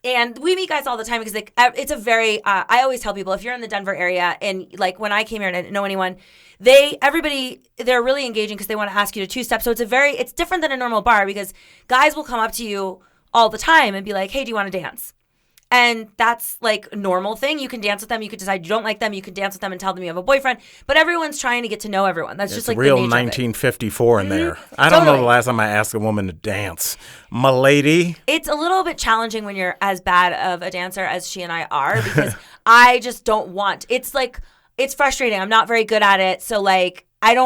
And we meet guys all the time because it's a very, I always tell people if you're in the Denver area and like when I came here and I didn't know anyone, they're really engaging because they want to ask you to two-step. So it's different than a normal bar because guys will come up to you all the time and be like, "Hey, do you want to dance?" And that's like a normal thing. You can dance with them. You could decide you don't like them. You can dance with them and tell them you have a boyfriend. But everyone's trying to get to know everyone. That's just like real the nature 1954 in there. I don't know the last time I asked a woman to dance. My lady. It's a little bit challenging when you're as bad of a dancer as she and I are because I just don't want. It's like, it's frustrating. I'm not very good at it. So like, I'd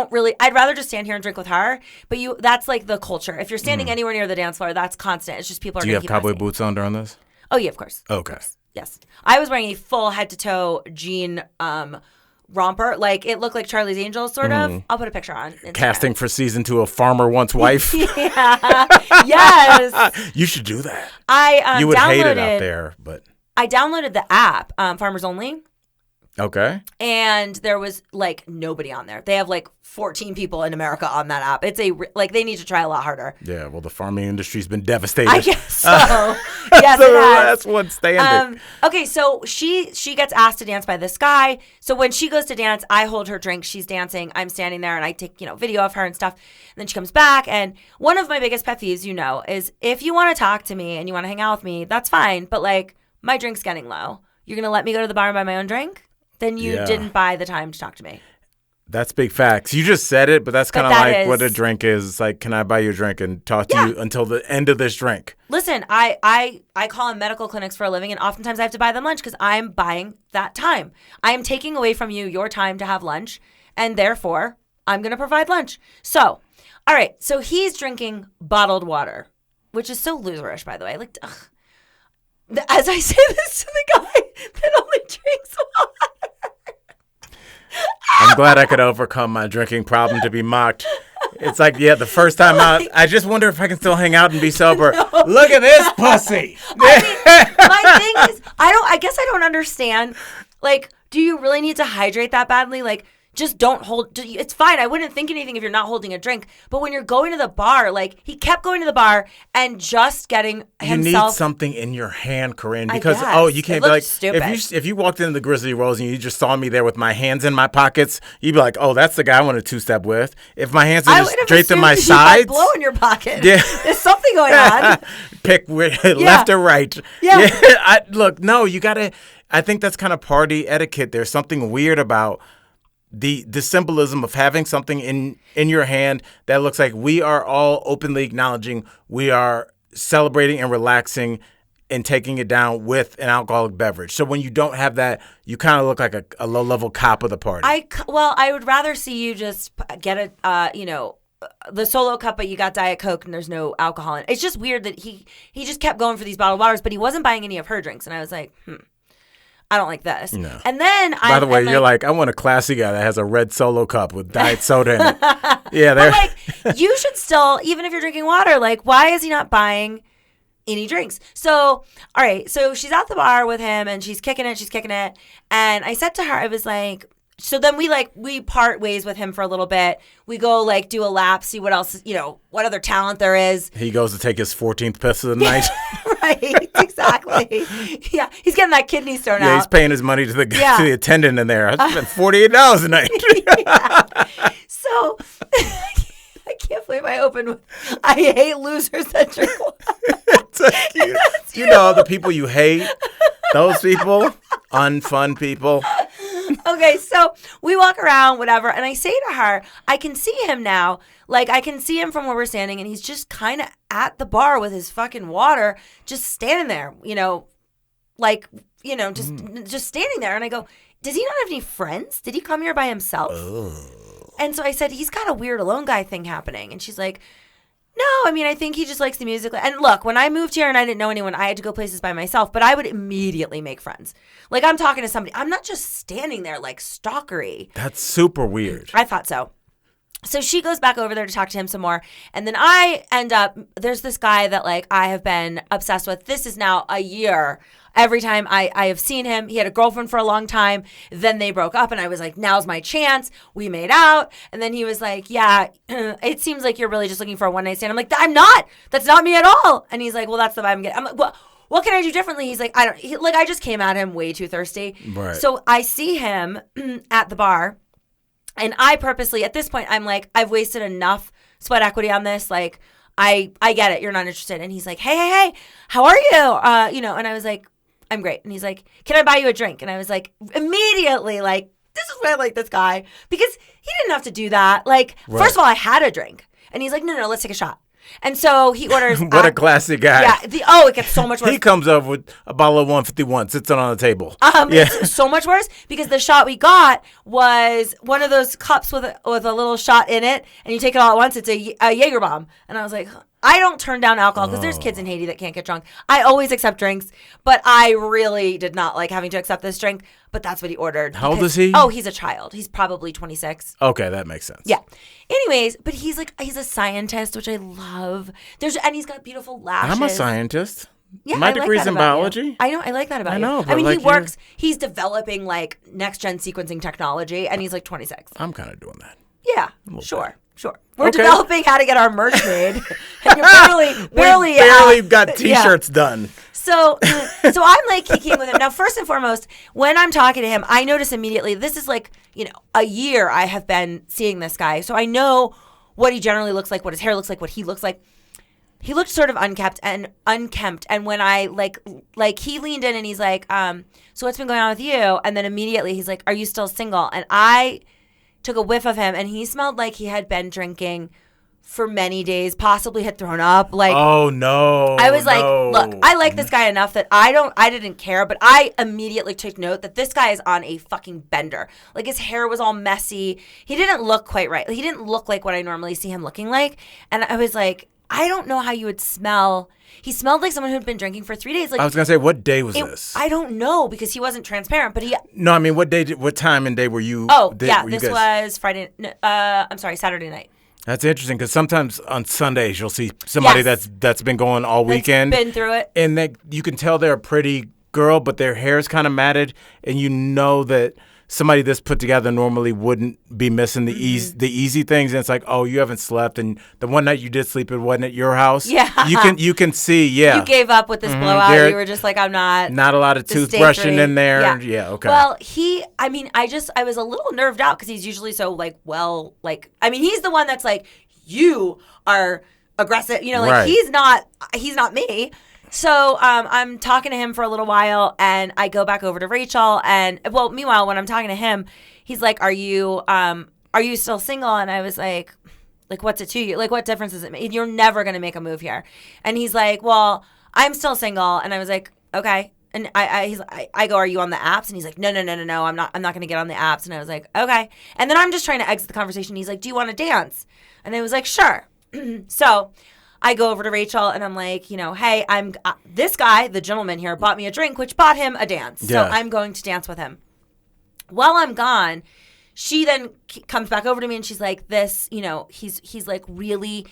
rather just stand here and drink with her. But that's like the culture. If you're standing anywhere near the dance floor, that's constant. It's just people are going to keep Do you have cowboy boots on during this? Oh, yeah, of course. Okay. Of course. Yes. I was wearing a full head-to-toe jean romper. Like, it looked like Charlie's Angels, sort of. I'll put a picture on Instagram. Casting for season 2 of Farmer Wants Wife. Yeah. Yes. You should do that. You would hate it out there, but... I downloaded the app, Farmers Only. Okay. And there was like nobody on there. They have like 14 people in America on that app. It's they need to try a lot harder. Yeah, well, the farming industry's been devastated. I guess so. Yes, so it has. That's one standard. Okay, so she gets asked to dance by this guy. So when she goes to dance, I hold her drink. She's dancing. I'm standing there and I take video of her and stuff. And then she comes back. And one of my biggest pet peeves, is if you want to talk to me and you want to hang out with me, that's fine. But like my drink's getting low. You're gonna let me go to the bar and buy my own drink? Then you didn't buy the time to talk to me. That's big facts. You just said it, but that's kind of like what a drink is. It's like, can I buy you a drink and talk to you until the end of this drink? Listen, I call on medical clinics for a living, and oftentimes I have to buy them lunch because I'm buying that time. I am taking away from you your time to have lunch, and therefore, I'm going to provide lunch. So, all right. So he's drinking bottled water, which is so loserish, by the way. Like, ugh. As I say this to the guy that only drinks water. I'm glad I could overcome my drinking problem to be mocked. It's like, the first time out, I just wonder if I can still hang out and be sober. No. Look at this pussy. My thing is, I guess I don't understand. Like, do you really need to hydrate that badly? Like, just don't hold. It's fine. I wouldn't think anything if you're not holding a drink. But when you're going to the bar, like he kept going to the bar and just getting himself. You need something in your hand, Corinne, because you can't be like stupid. if you walked into the Grizzly Rose and you just saw me there with my hands in my pockets, you'd be like, oh, that's the guy I want to two-step with. If my hands are just draped to my sides, blow in your pocket. Yeah, there's something going on. Pick left or right. Yeah. Look, no, you gotta. I think that's kind of party etiquette. There's something weird about the symbolism of having something in your hand that looks like we are all openly acknowledging we are celebrating and relaxing and taking it down with an alcoholic beverage. So when you don't have that, you kind of look like a low-level cop of the party. I would rather see you just get the solo cup, but you got Diet Coke and there's no alcohol in it. It's just weird that he just kept going for these bottled waters, but he wasn't buying any of her drinks. And I was like, I don't like this. No. And then By the way, you're like, I want a classy guy that has a red solo cup with diet soda in it. Yeah, but like, you should still, even if you're drinking water, like, why is he not buying any drinks? So, all right. So she's at the bar with him and she's kicking it. And I said to her, I was like, so then we part ways with him for a little bit. We go like do a lap, see what else, what other talent there is. He goes to take his 14th piss of the night. Right, exactly. Yeah, he's getting that kidney stone out. Yeah, he's paying his money to the attendant in there. I spent $48 a night. Yeah. So I can't believe I opened with, I hate losers that drink water. The people you hate, those people, unfun people. Okay, so we walk around, whatever, and I say to her, I can see him now. Like, I can see him from where we're standing, and he's just kind of at the bar with his fucking water, just standing there, just standing there. And I go, does he not have any friends? Did he come here by himself? Oh. And so I said, he's got a weird alone guy thing happening. And she's like, no, I mean, I think he just likes the music. And look, when I moved here and I didn't know anyone, I had to go places by myself, but I would immediately make friends. Like, I'm talking to somebody. I'm not just standing there like stalkery. That's super weird. I thought so. So she goes back over there to talk to him some more. And then I end up, there's this guy that like I have been obsessed with. This is now a year. Every time I have seen him, he had a girlfriend for a long time. Then they broke up and I was like, now's my chance. We made out. And then he was like, yeah, it seems like you're really just looking for a one night stand. I'm like, I'm not. That's not me at all. And he's like, well, that's the vibe I'm getting. I'm like, well, what can I do differently? He's like, I just came at him way too thirsty. Right. So I see him at the bar. And I purposely, at this point, I'm like, I've wasted enough sweat equity on this. Like, I get it. You're not interested. And he's like, hey, how are you? And I was like, I'm great. And he's like, can I buy you a drink? And I was like, immediately, like, this is why I like this guy. Because he didn't have to do that. Like, First of all, I had a drink. And he's like, no, let's take a shot. And so he orders. What a classic guy. Yeah. It gets so much worse. He comes up with a bottle of 151, sits it on the table. It's so much worse because the shot we got was one of those cups with a little shot in it, and you take it all at once. It's a Jaeger bomb. And I was like, I don't turn down alcohol because there's kids in Haiti that can't get drunk. I always accept drinks, but I really did not like having to accept this drink. But that's what he ordered. How old is he? Oh, he's a child. He's probably 26. Okay, that makes sense. Yeah. Anyways, but he's a scientist, which I love. And he's got beautiful lashes. I'm a scientist. Yeah, my degree's in biology. You. I know. I like that about you. I know. I mean, like he works. He's developing like next gen sequencing technology, and he's like 26. I'm kind of doing that. Yeah. Sure. We're developing how to get our merch made, and you're barely got T-shirts done. So I'm like kicking with him. Now, first and foremost, when I'm talking to him, I notice immediately, this is like, a year I have been seeing this guy. So I know what he generally looks like, what his hair looks like, what he looks like. He looked sort of unkempt. And when I like he leaned in and he's like, so what's been going on with you? And then immediately he's like, are you still single? And I took a whiff of him and he smelled like he had been drinking for many days, possibly had thrown up. Like, oh no. I was like, look, I like this guy enough that I didn't care, but I immediately took note that this guy is on a fucking bender. Like, his hair was all messy. He didn't look quite right. He didn't look like what I normally see him looking like. And I was like, I don't know how you would smell. He smelled like someone who'd been drinking for 3 days. Like, I was gonna say, what day was this? I don't know because he wasn't transparent. But he. No, I mean, what time and day were you? This was Friday. I'm sorry, Saturday night. That's interesting because sometimes on Sundays you'll see somebody that's been going all weekend, been through it, and you can tell they're a pretty girl, but their hair is kind of matted, and you know that somebody this put together normally wouldn't be missing the easy things. And it's like, oh, you haven't slept, and the one night you did sleep, it wasn't at your house. Yeah, you can see. Yeah, you gave up with this blowout. You were just like, I'm not. Not a lot of toothbrushing in there. Yeah, okay. Well, I was a little nerved out because he's usually so he's the one that's like, you are aggressive. Right. He's not me. So I'm talking to him for a little while, and I go back over to Rachel. And meanwhile, when I'm talking to him, he's like, "Are you still single?" And I was like, what's it to you? Like, what difference does it make? You're never gonna make a move here. And he's like, "Well, I'm still single. And I was like, okay. And I go, are you on the apps? And he's like, no. I'm not going to get on the apps. And I was like, okay. And then I'm just trying to exit the conversation. He's like, do you want to dance? And I was like, sure. So I go over to Rachel and I'm like, hey, this guy, the gentleman here, bought me a drink, which bought him a dance. Yeah. So I'm going to dance with him. While I'm gone, she then comes back over to me and she's like, he's like really,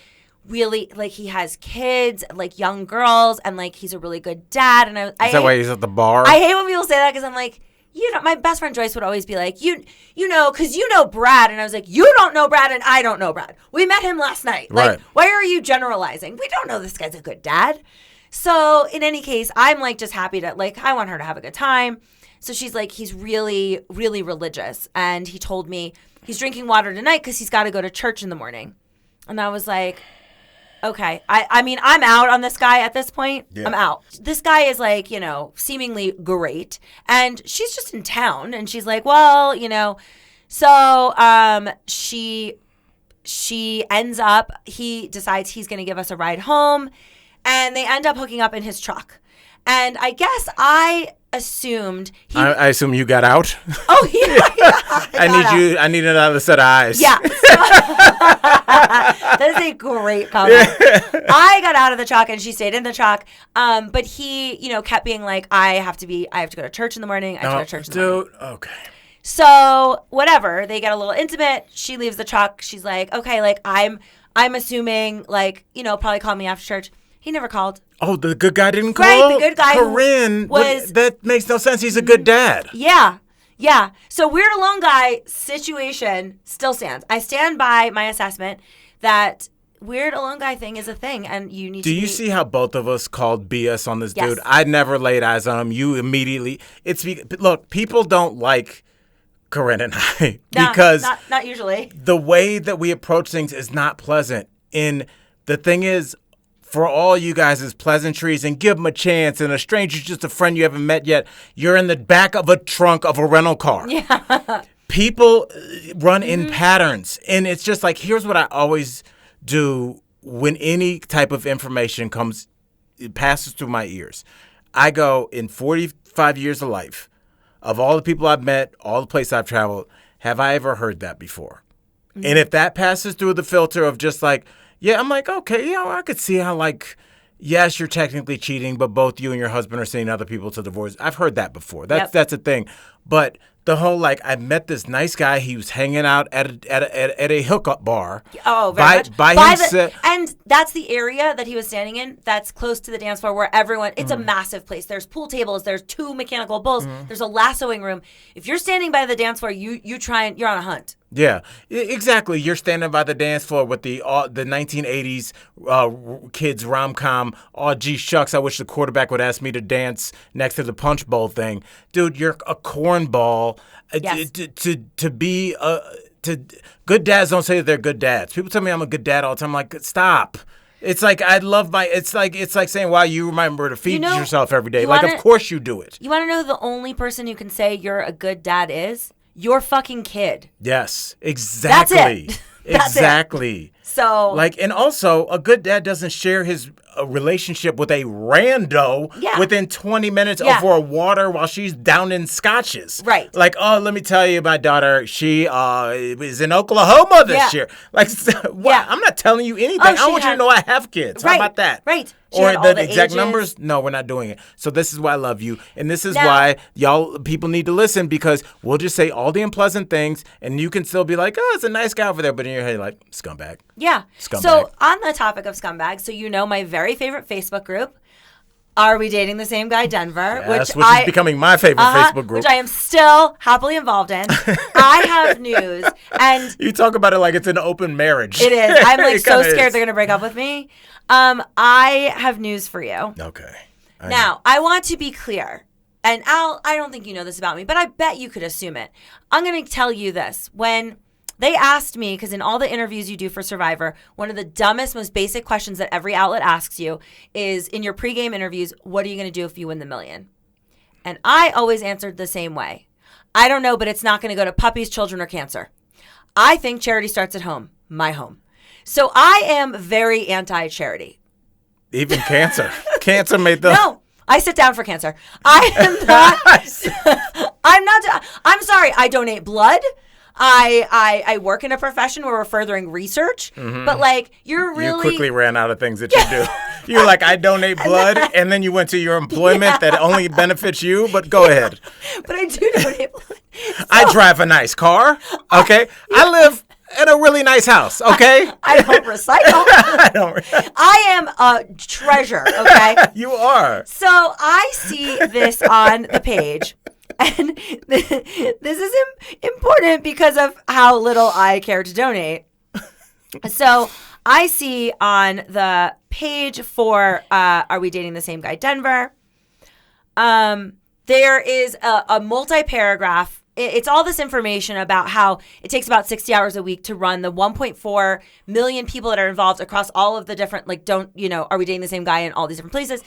like he has kids, like young girls, and like he's a really good dad. And is that why he's at the bar? I hate when people say that because I'm like, my best friend Joyce would always be like, because you know Brad. And I was like, you don't know Brad and I don't know Brad. We met him last night. Right. Like, why are you generalizing? We don't know this guy's a good dad. So in any case, I'm like just happy to, like, I want her to have a good time. So she's like, he's really, really religious. And he told me he's drinking water tonight because he's got to go to church in the morning. And I was like, okay. I mean, I'm out on this guy at this point. Yeah. I'm out. This guy is like, seemingly great. And she's just in town. And she's like, well, so she ends up, he decides he's going to give us a ride home. And they end up hooking up in his truck. And I guess I assumed I assume you got out. Oh yeah. I need another set of eyes. Yeah. That is a great comment. I got out of the truck and she stayed in the truck. But he, kept being like, I have to go to church in the morning. I have to go to church in the morning. Dude, okay. So whatever, they get a little intimate. She leaves the truck. She's like, okay, like I'm assuming like, probably call me after church. He never called. Oh, the good guy didn't call? Right, the good guy. Corinne, that makes no sense. He's a good dad. Yeah. Yeah. So weird alone guy situation still stands. I stand by my assessment that weird alone guy thing is a thing, and you need to. Do you see how both of us called BS on this Yes. dude? I never laid eyes on him. You immediately. Look, people don't like Corinne and I because not usually. The way that we approach things is not pleasant. And the thing is, for all you guys' pleasantries and give them a chance, and a stranger's just a friend you haven't met yet, you're in the back of a trunk of a rental car. Yeah. People run in patterns. And it's just like, here's what I always do when any type of information passes through my ears. I go, in 45 years of life, of all the people I've met, all the places I've traveled, have I ever heard that before? Mm-hmm. And if that passes through the filter of just like, yeah, I'm like, okay, I could see how, like, yes, you're technically cheating, but both you and your husband are seeing other people to divorce. I've heard that before. That's a thing. But the whole, like, I met this nice guy. He was hanging out at a hookup bar. Oh, very much. By himself. And that's the area that he was standing in. That's close to the dance floor where everyone. It's a massive place. There's pool tables. There's 2 mechanical bulls. There's a lassoing room. If you're standing by the dance floor, you're on a hunt. Yeah, exactly. You're standing by the dance floor with the 1980s kids rom-com. Oh, gee shucks, I wish the quarterback would ask me to dance next to the punch bowl thing. Dude, you're a cornball. Yes. Good dads don't say that they're good dads. People tell me I'm a good dad all the time. I'm like, stop. It's like it's like saying, wow, you remember to feed yourself every day. Like, of course you do it. You want to know who the only person who can say you're a good dad is? Your fucking kid. Yes, exactly. That's it. That's exactly. It. So, like, and also, a good dad doesn't share his relationship with a rando within 20 minutes over water while she's down in scotches. Right. Like, oh, let me tell you, my daughter, she is in Oklahoma this year. Like, I'm not telling you anything. I want you to know I have kids. Right. How about that? Right. Or the exact numbers? No, we're not doing it. So this is why I love you. And this is why people need to listen, because we'll just say all the unpleasant things and you can still be like, oh, it's a nice guy over there. But in your head, you're like, scumbag. Yeah. Scumbag. So on the topic of scumbags, so my very favorite Facebook group, Are We Dating the Same Guy Denver? Yes, which is becoming my favorite Facebook group. Which I am still happily involved in. I have news. And you talk about it like it's an open marriage. It is. I'm like so scared they're going to break up with me. I have news for you. Okay. I want to be clear. And I don't think you know this about me, but I bet you could assume it. I'm going to tell you this. When they asked me, because in all the interviews you do for Survivor, one of the dumbest, most basic questions that every outlet asks you is, in your pregame interviews, what are you going to do if you win the $1 million? And I always answered the same way. I don't know, but it's not going to go to puppies, children, or cancer. I think charity starts at home, my home. So I am very anti-charity. Even cancer. Cancer made the... No, I sit down for cancer. I am not. I'm sorry. I donate blood. I work in a profession where we're furthering research, but like you quickly ran out of things that you do. You're like, I donate blood, and then you went to your employment that only benefits you, but go ahead. But I do donate blood. So, I drive a nice car, okay? I live in a really nice house, okay? I don't recycle. I am a treasure, okay? You are. So I see this on the page. And this is important because of how little I care to donate. So I see on the page for Are We Dating the Same Guy Denver? There is a multi-paragraph. It's all this information about how it takes about 60 hours a week to run the 1.4 million people that are involved across all of the different, like, Are We Dating the Same Guy in all these different places?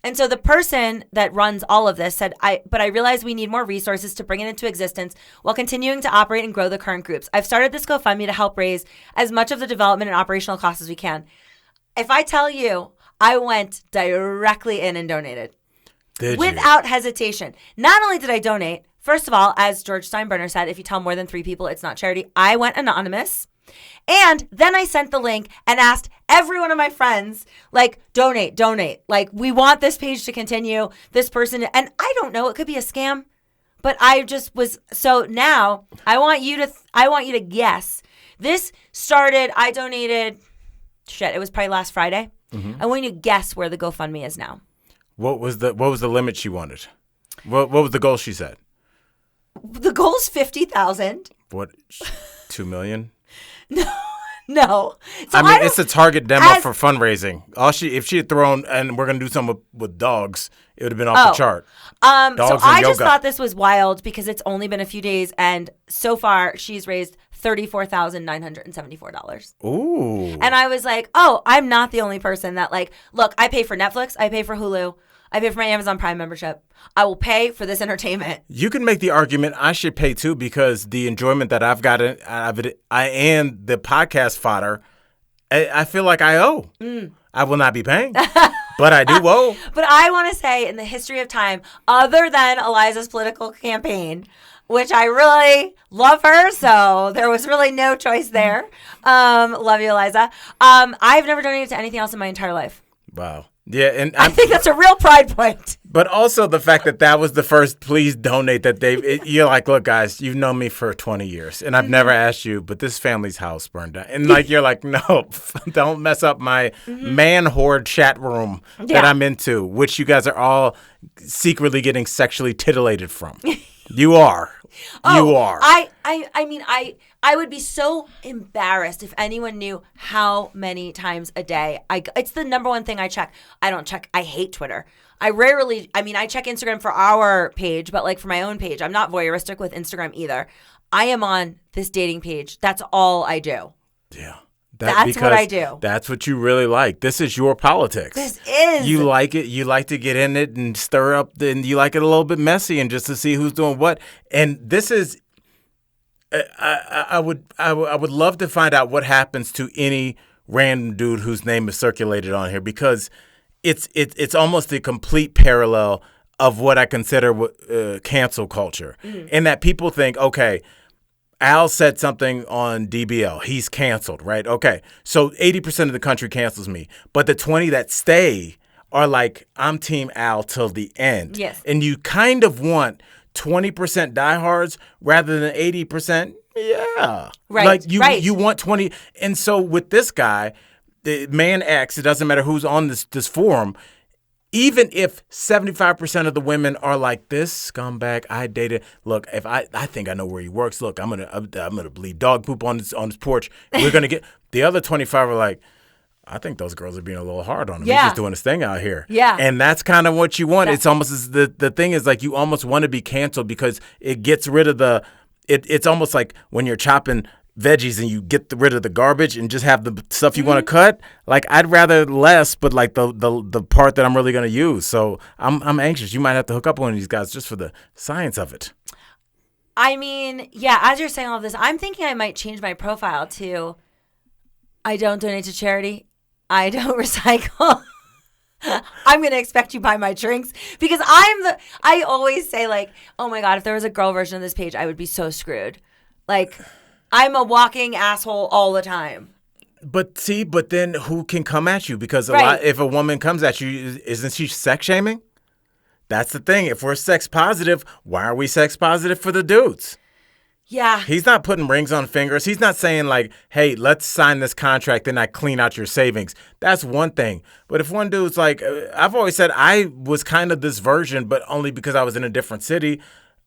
And so the person that runs all of this said, but I realize we need more resources to bring it into existence while continuing to operate and grow the current groups. I've started this GoFundMe to help raise as much of the development and operational costs as we can. If I tell you, I went directly in and donated. Without hesitation. Not only did I donate, first of all, as George Steinbrenner said, if you tell more than 3 people, it's not charity. I went anonymous. And then I sent the link and asked every one of my friends, like, donate. Like, we want this page to continue. This person, and I don't know, it could be a scam, but I just was. So now I want you to guess. This started. I donated. It was probably last Friday. I want you to guess where the GoFundMe is now. What was the limit she wanted? What was the goal she said? The goal is 50,000. What? 2 million? No. So I mean, it's a target demo for fundraising. If she had thrown, and we're gonna do something with dogs, it would have been off the chart. So I just thought this was wild because it's only been a few days, and so far she's raised $34,974. Ooh. And I was like, oh, I'm not the only person that, like, look, I pay for Netflix, I pay for Hulu, I pay for my Amazon Prime membership. I will pay for this entertainment. You can make the argument I should pay too because the enjoyment that I've gotten out of it, and the podcast fodder, I feel like I owe. I will not be paying, but I do owe. But I want to say, in the history of time, other than Eliza's political campaign, which I really love her, so there was really no choice there. Love you, Eliza. I've never donated to anything else in my entire life. Wow. Yeah, and I think that's a real pride point. But also the fact that was the first please donate that you're like, look, guys, you've known me for 20 years, and I've never asked you, but this family's house burned down. And like, you're like, no, don't mess up my man horde chat room that I'm into, which you guys are all secretly getting sexually titillated from. You are. You are. I mean, I would be so embarrassed if anyone knew how many times a day it's the number one thing I check. I hate Twitter. I check Instagram for our page, but like for my own page, I'm not voyeuristic with Instagram either. I am on this dating page. That's all I do. Yeah. That's what I do. This what you really like. This is your politics. This is. You like it. You like to get in it and stir up. And you like it a little bit messy and just to see who's doing what. And this is. I would love to find out what happens to any random dude whose name is circulated on here because it's almost a complete parallel of what I consider cancel culture, in that people think, okay, Al said something on DBL. He's canceled, right? Okay. So 80% of the country cancels me. But the 20 that stay are like, I'm Team Al till the end. Yes. And you kind of want 20% diehards rather than 80%. Yeah. Right. Like you want 20. And so with this guy, the man X, it doesn't matter who's on this forum, even if 75% of the women are like, this scumbag I dated, look, if I think I know where he works. Look, I'm gonna bleed dog poop on his porch. We're gonna get the other 25 are like, I think those girls are being a little hard on him. Yeah. He's just doing his thing out here. Yeah. And that's kind of what you want. It's almost as the thing is like you almost want to be canceled because it gets rid of it's almost like when you're chopping veggies and you get rid of the garbage and just have the stuff you want to cut. Like I'd rather less, but like the part that I'm really going to use. So I'm anxious. You might have to hook up one of these guys just for the science of it. I mean, yeah, as you're saying all of this, I'm thinking I might change my profile to I don't donate to charity. I don't recycle. I'm going to expect you buy my drinks because I always say like, oh my God, if there was a girl version of this page, I would be so screwed. Like, I'm a walking asshole all the time. But then who can come at you? Because Right. if a woman comes at you, isn't she sex shaming? That's the thing. If we're sex positive, why are we sex positive for the dudes? Yeah. He's not putting rings on fingers. He's not saying like, hey, let's sign this contract and I clean out your savings. That's one thing. But if one dude's like, I've always said I was kind of this version, but only because I was in a different city.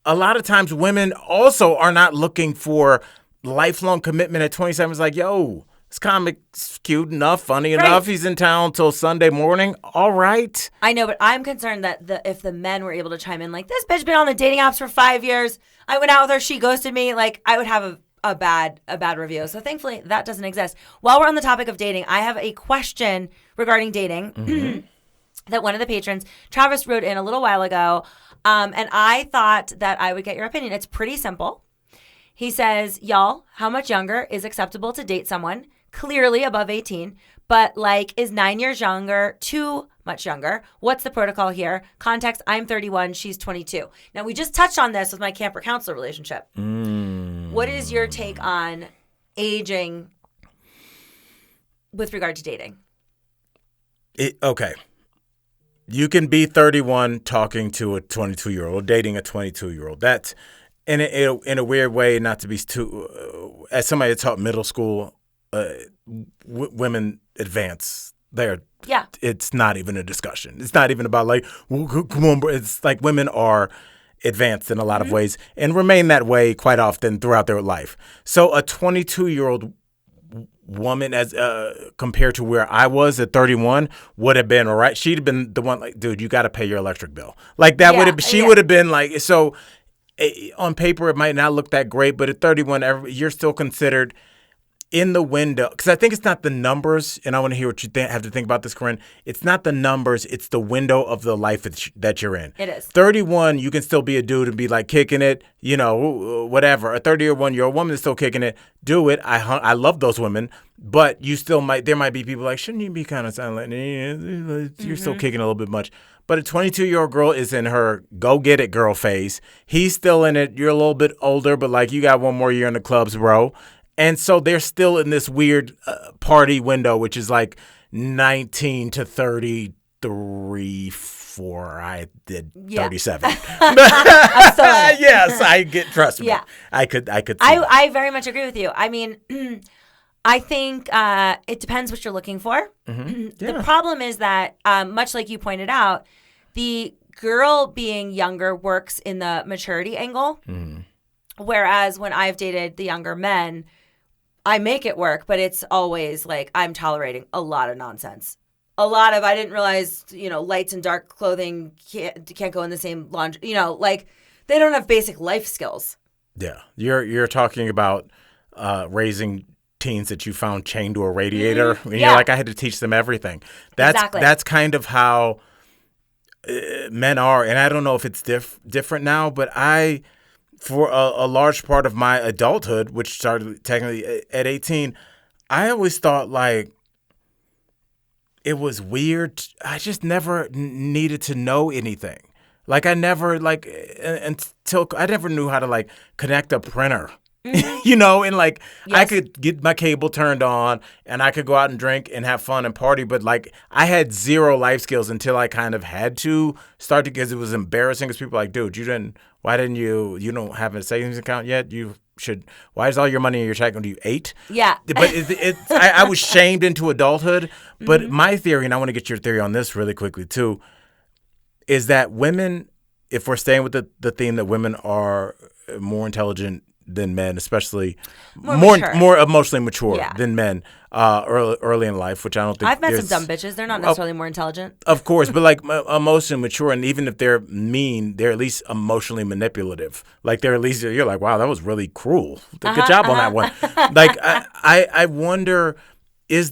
A lot of times women also are not looking for lifelong commitment at 27. It's like, yo, this comic's cute enough, funny enough. He's in town till Sunday morning. All right. I know, but I'm concerned that if the men were able to chime in, like, this bitch been on the dating apps for 5 years. I went out with her. She ghosted me. Like, I would have a bad review. So thankfully that doesn't exist. While we're on the topic of dating, I have a question regarding dating that one of the patrons, Travis, wrote in a little while ago. And I thought that I would get your opinion. It's pretty simple. He says, y'all, how much younger is acceptable to date someone? Clearly above 18, but like is 9 years younger, too much younger. What's the protocol here? Context, I'm 31, she's 22. Now, we just touched on this with my camper counselor relationship. What is your take on aging with regard to dating? Okay. You can be 31 talking to a 22-year-old, dating a 22-year-old. That's in a weird way, not to be too, as somebody that taught middle school, women advance. It's not even a discussion. It's not even about like, well, come on, bro. It's like women are advanced in a lot of ways and remain that way quite often throughout their life. So a 22-year-old woman, as compared to where I was at 31, would have been all right. She'd have been the one like, dude, you got to pay your electric bill. Like that would have. She would have been like. So on paper, it might not look that great, but at 31, you're still considered in the window, because I think it's not the numbers, and I want to hear what you have to think about this, Corinne. It's not the numbers, it's the window of the life that you're in. It is. 31, you can still be a dude and be like kicking it, whatever. A 31-year-old woman is still kicking it. Do it. I love those women, but you still there might be people like, shouldn't you be kind of sounding like, you're still kicking a little bit much. But a 22-year-old girl is in her go-get-it girl phase. He's still in it. You're a little bit older, but like you got one more year in the clubs, bro. And so they're still in this weird party window, which is like 19 to 33, 4. I did 37. Yes, trust me. Yeah. I could see I very much agree with you. I mean, I think it depends what you're looking for. The problem is that, much like you pointed out, the girl being younger works in the maturity angle. Whereas when I've dated the younger men, I make it work, but it's always like I'm tolerating a lot of nonsense. A lot of, I didn't realize, lights and dark clothing can't go in the same laundry. Like they don't have basic life skills. Yeah. You're talking about raising teens that you found chained to a radiator. And you're like, I had to teach them everything. That's kind of how men are. And I don't know if it's different now, but for a large part of my adulthood, which started technically at 18, I always thought like it was weird. I just never needed to know anything. Like I never until I never knew how to like connect a printer. And like I could get my cable turned on and I could go out and drink and have fun and party, but like I had zero life skills until I kind of had to start because it was embarrassing because people were like, dude, why didn't you don't have a savings account yet? You should. Why is all your money in your checking? Do you ate? Yeah. But I was shamed into adulthood. But my theory, and I want to get your theory on this really quickly too, is that women, if we're staying with the theme that women are more intelligent than men, especially more emotionally mature than men early in life, which I don't think I've met some dumb bitches. They're not necessarily more intelligent. Of course, but like emotionally mature, and even if they're mean, they're at least emotionally manipulative. Like they're at least, you're like, wow, that was really cruel. Good job on that one. Like I wonder, is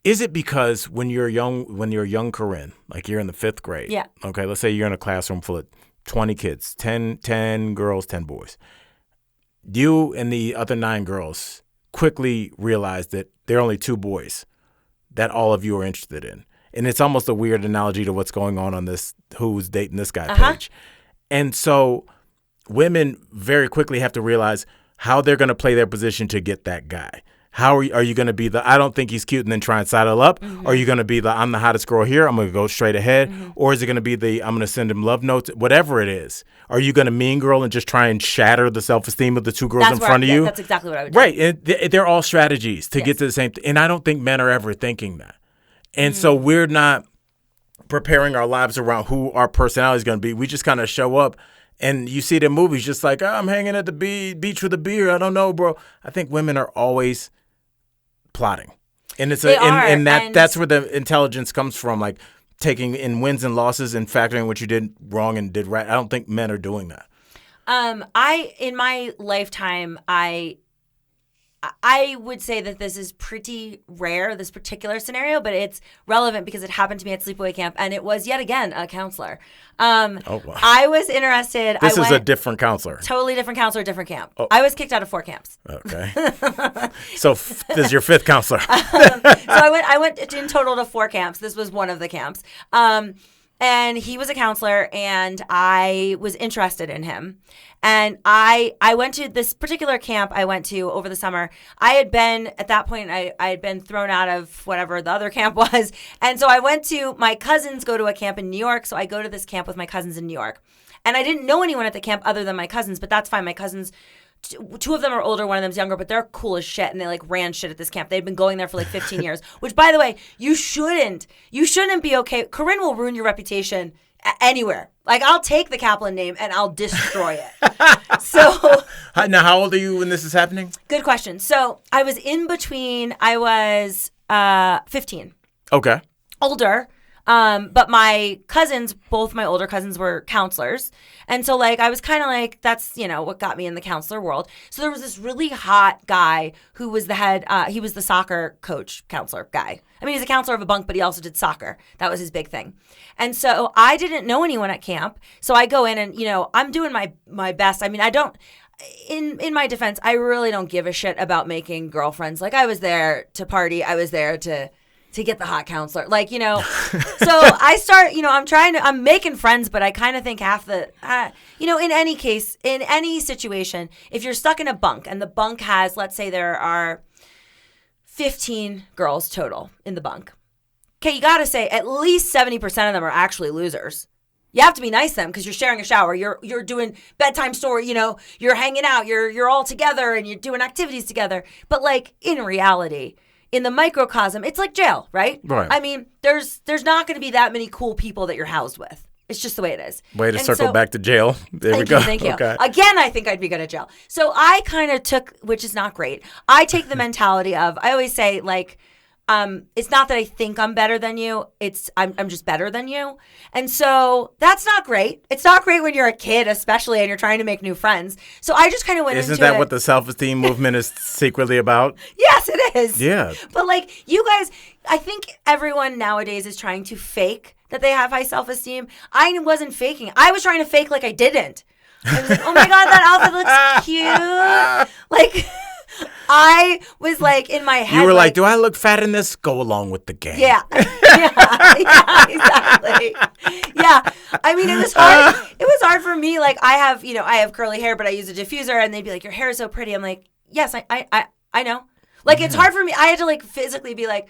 it because when you're young Corinne, like you're in the 5th grade, okay, let's say you're in a classroom full of 20 kids, 10 girls, 10 boys. You and the other 9 girls quickly realize that there are only 2 boys that all of you are interested in. And it's almost a weird analogy to what's going on this who's dating this guy page. And so women very quickly have to realize how they're going to play their position to get that guy. How are you going to be the, I don't think he's cute, and then try and sidle up? Or are you going to be the, I'm the hottest girl here, I'm going to go straight ahead? Or is it going to be the, I'm going to send him love notes? Whatever it is. Are you going to mean girl and just try and shatter the self-esteem of the two girls in front of you? That's exactly what I would do. Right. And they're all strategies to get to the same thing. And I don't think men are ever thinking that. And so we're not preparing our lives around who our personality is going to be. We just kind of show up. And you see it in movies just like, oh, I'm hanging at the beach with a beer. I don't know, bro. I think women are always plotting. And it's that's where the intelligence comes from, like taking in wins and losses and factoring what you did wrong and did right. I don't think men are doing that. In my lifetime, I would say that this is pretty rare, this particular scenario, but it's relevant because it happened to me at sleepaway camp, and it was yet again a counselor. Oh, wow. I was interested. This is a different counselor. Totally different counselor, different camp. Oh. I was kicked out of 4 camps. Okay. So this is your 5th counselor. So I went in total to 4 camps. This was one of the camps. And he was a counselor, and I was interested in him. And I went to this particular camp I went to over the summer. I had been, at that point, I had been thrown out of whatever the other camp was. And so I went to, my cousins go to a camp in New York, so I go to this camp with my cousins in New York. And I didn't know anyone at the camp other than my cousins, but that's fine. My cousins, 2 of them are older, 1 of them's younger, but they're cool as shit, and they like ran shit at this camp. They'd been going there for like 15 years, which, by the way, you shouldn't be okay. Corinne will ruin your reputation anywhere. Like, I'll take the Kaplan name and I'll destroy it. So now, how old are you when this is happening? Good question. So I was in between. I was 15. Okay. Older. But my cousins, both my older cousins, were counselors. And so, like, I was kind of like, that's, what got me in the counselor world. So there was this really hot guy who was the head, he was the soccer coach counselor guy. I mean, he's a counselor of a bunk, but he also did soccer. That was his big thing. And so I didn't know anyone at camp. So I go in and, I'm doing my best. I mean, I don't, in my defense, I really don't give a shit about making girlfriends. Like, I was there to party. I was there to get the hot counselor. Like, so I start, I'm making friends, but I kind of think half the, in any case, in any situation, if you're stuck in a bunk and the bunk has, let's say there are 15 girls total in the bunk. Okay, you got to say at least 70% of them are actually losers. You have to be nice to them because you're sharing a shower. You're doing bedtime story, you're hanging out, you're all together and you're doing activities together. But like in reality, in the microcosm, it's like jail, right? Right. I mean, there's not going to be that many cool people that you're housed with. It's just the way it is. Way to circle back to jail. There we go. Thank you. Okay. Again, I think I'd be good at jail. So I kind of took, which is not great. I take the mentality of, I always say, like, it's not that I think I'm better than you. It's I'm just better than you. And so that's not great. It's not great when you're a kid, especially, and you're trying to make new friends. So I just kind of went into it. Isn't that what the self-esteem movement is secretly about? Yes, it is. Yeah. But like you guys, I think everyone nowadays is trying to fake that they have high self-esteem. I wasn't faking. I was trying to fake like I didn't. I was like, oh my God, that outfit looks cute. Like, I was like in my head. You were like, do I look fat in this? Go along with the game. Yeah. Yeah, exactly. Yeah. I mean, it was hard. It was hard for me. Like, I have curly hair, but I use a diffuser, and they'd be like, your hair is so pretty. I'm like, yes, I know. Like, it's hard for me. I had to like physically be like,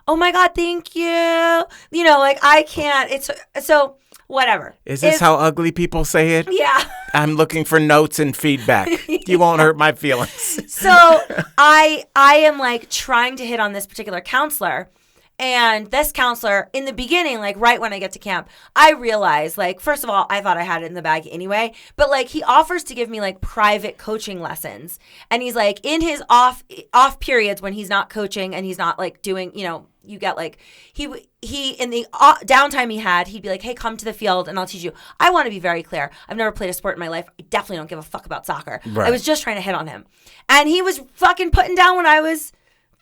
oh my God, thank you. Like I can't. It's so whatever. Is this how ugly people say it? Yeah. I'm looking for notes and feedback. You won't hurt my feelings. So I am like trying to hit on this particular counselor. And this counselor, in the beginning, like right when I get to camp, I realized, like, first of all, I thought I had it in the bag anyway. But like he offers to give me like private coaching lessons. And he's like in his off periods when he's not coaching and he's not like doing, you get like, he in the downtime he had, he'd be like, hey, come to the field and I'll teach you. I want to be very clear. I've never played a sport in my life. I definitely don't give a fuck about soccer. Right. I was just trying to hit on him. And he was fucking putting down when I was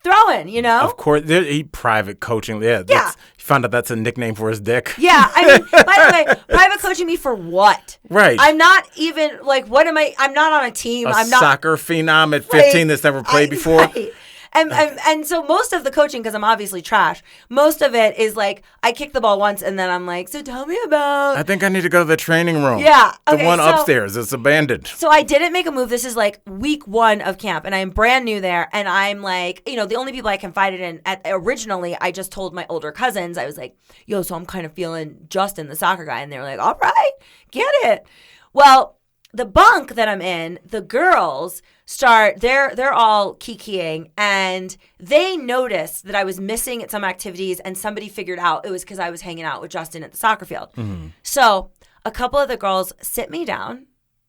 throwing, Of course. He private coaching. Yeah. You found out that's a nickname for his dick. Yeah. I mean, by the way, private coaching me for what? Right. I'm not even, like, what am I? I'm not on a team. I'm not soccer phenom at 15 that's never played before. Right. And so most of the coaching, because I'm obviously trash, most of it is like I kick the ball once and then I'm like, so tell me about. I think I need to go to the training room. Yeah. Okay, the one upstairs. It's abandoned. So I didn't make a move. This is like week 1 of camp and I'm brand new there. And I'm like, the only people I confided in originally, I just told my older cousins. I was like, yo, so I'm kind of feeling Justin, the soccer guy. And they were like, all right, get it. Well, the bunk that I'm in, the girls they're all kikiing and they noticed that I was missing at some activities and somebody figured out it was because I was hanging out with Justin at the soccer field. Mm-hmm. So a couple of the girls sit me down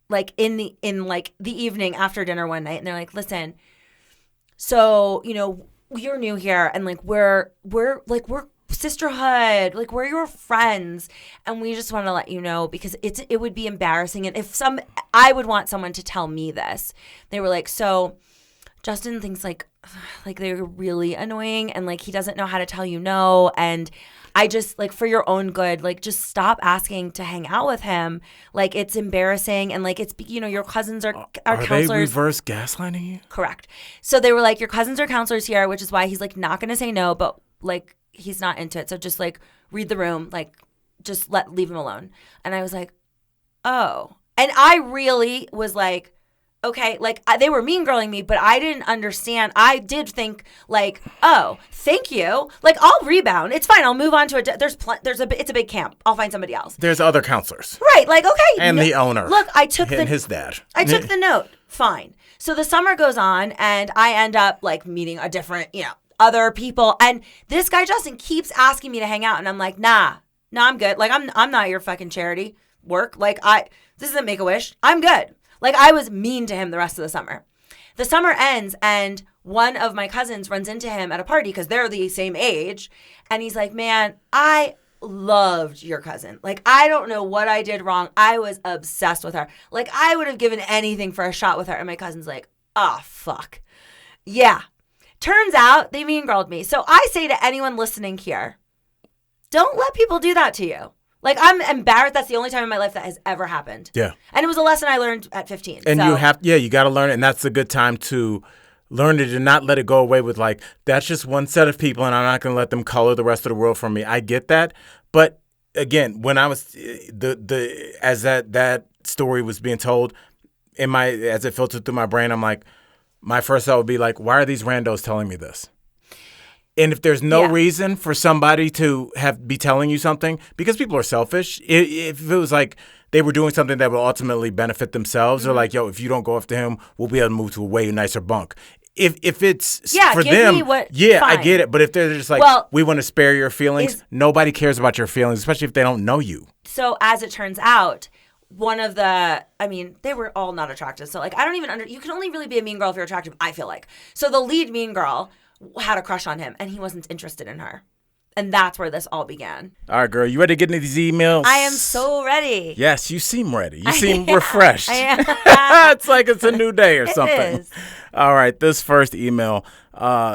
like in the evening after dinner one night and they're like, listen, so, you're new here and like we're sisterhood, like we're your friends and we just want to let you know because it would be embarrassing and if I would want someone to tell me this. They were like, so Justin thinks like they're really annoying and like he doesn't know how to tell you no and I just like for your own good like just stop asking to hang out with him, like it's embarrassing and like it's your cousins are counselors. Are they reverse gaslighting you? Correct. So they were like, your cousins are counselors here, which is why he's like not gonna say no, but like he's not into it. So just like read the room, like just leave him alone. And I was like, oh. And I really was like, okay, like they were mean girling me, but I didn't understand. I did think like, oh, thank you. Like I'll rebound. It's fine. I'll move on to it's a big camp. I'll find somebody else. There's other counselors. Right. Like, okay. And the owner. Look, I took his dad. I took the note. Fine. So the summer goes on and I end up like meeting a different, other people. And this guy, Justin, keeps asking me to hang out. And I'm like, nah, I'm good. Like, I'm not your fucking charity work. Like, this isn't Make-A-Wish. I'm good. Like, I was mean to him the rest of the summer. The summer ends and one of my cousins runs into him at a party because they're the same age. And he's like, man, I loved your cousin. Like, I don't know what I did wrong. I was obsessed with her. Like, I would have given anything for a shot with her. And my cousin's like, oh, fuck. Yeah. Turns out they mean girled me. So I say to anyone listening here, don't let people do that to you. Like, I'm embarrassed. That's the only time in my life that has ever happened. Yeah. And it was a lesson I learned at 15. And you got to learn it. And that's a good time to learn it and not let it go away with like, that's just one set of people and I'm not going to let them color the rest of the world for me. I get that. But again, when I was as that story was being told as it filtered through my brain, I'm like, my first thought would be like, why are these randos telling me this? And if there's no reason for somebody to be telling you something, because people are selfish, if it was like they were doing something that would ultimately benefit themselves, mm-hmm. or like, yo, if you don't go after him, we'll be able to move to a way nicer bunk. If it's for them, I get it. But if they're just like, we want to spare your feelings, nobody cares about your feelings, especially if they don't know you. So as it turns out, they were all not attractive. So like, I don't even you can only really be a mean girl if you're attractive, I feel like. So the lead mean girl had a crush on him and he wasn't interested in her. And that's where this all began. All right, girl, you ready to get into these emails? I am so ready. Yes, you seem ready. You seem refreshed. I am. It's like it's a new day or something. It is. All right, this first email,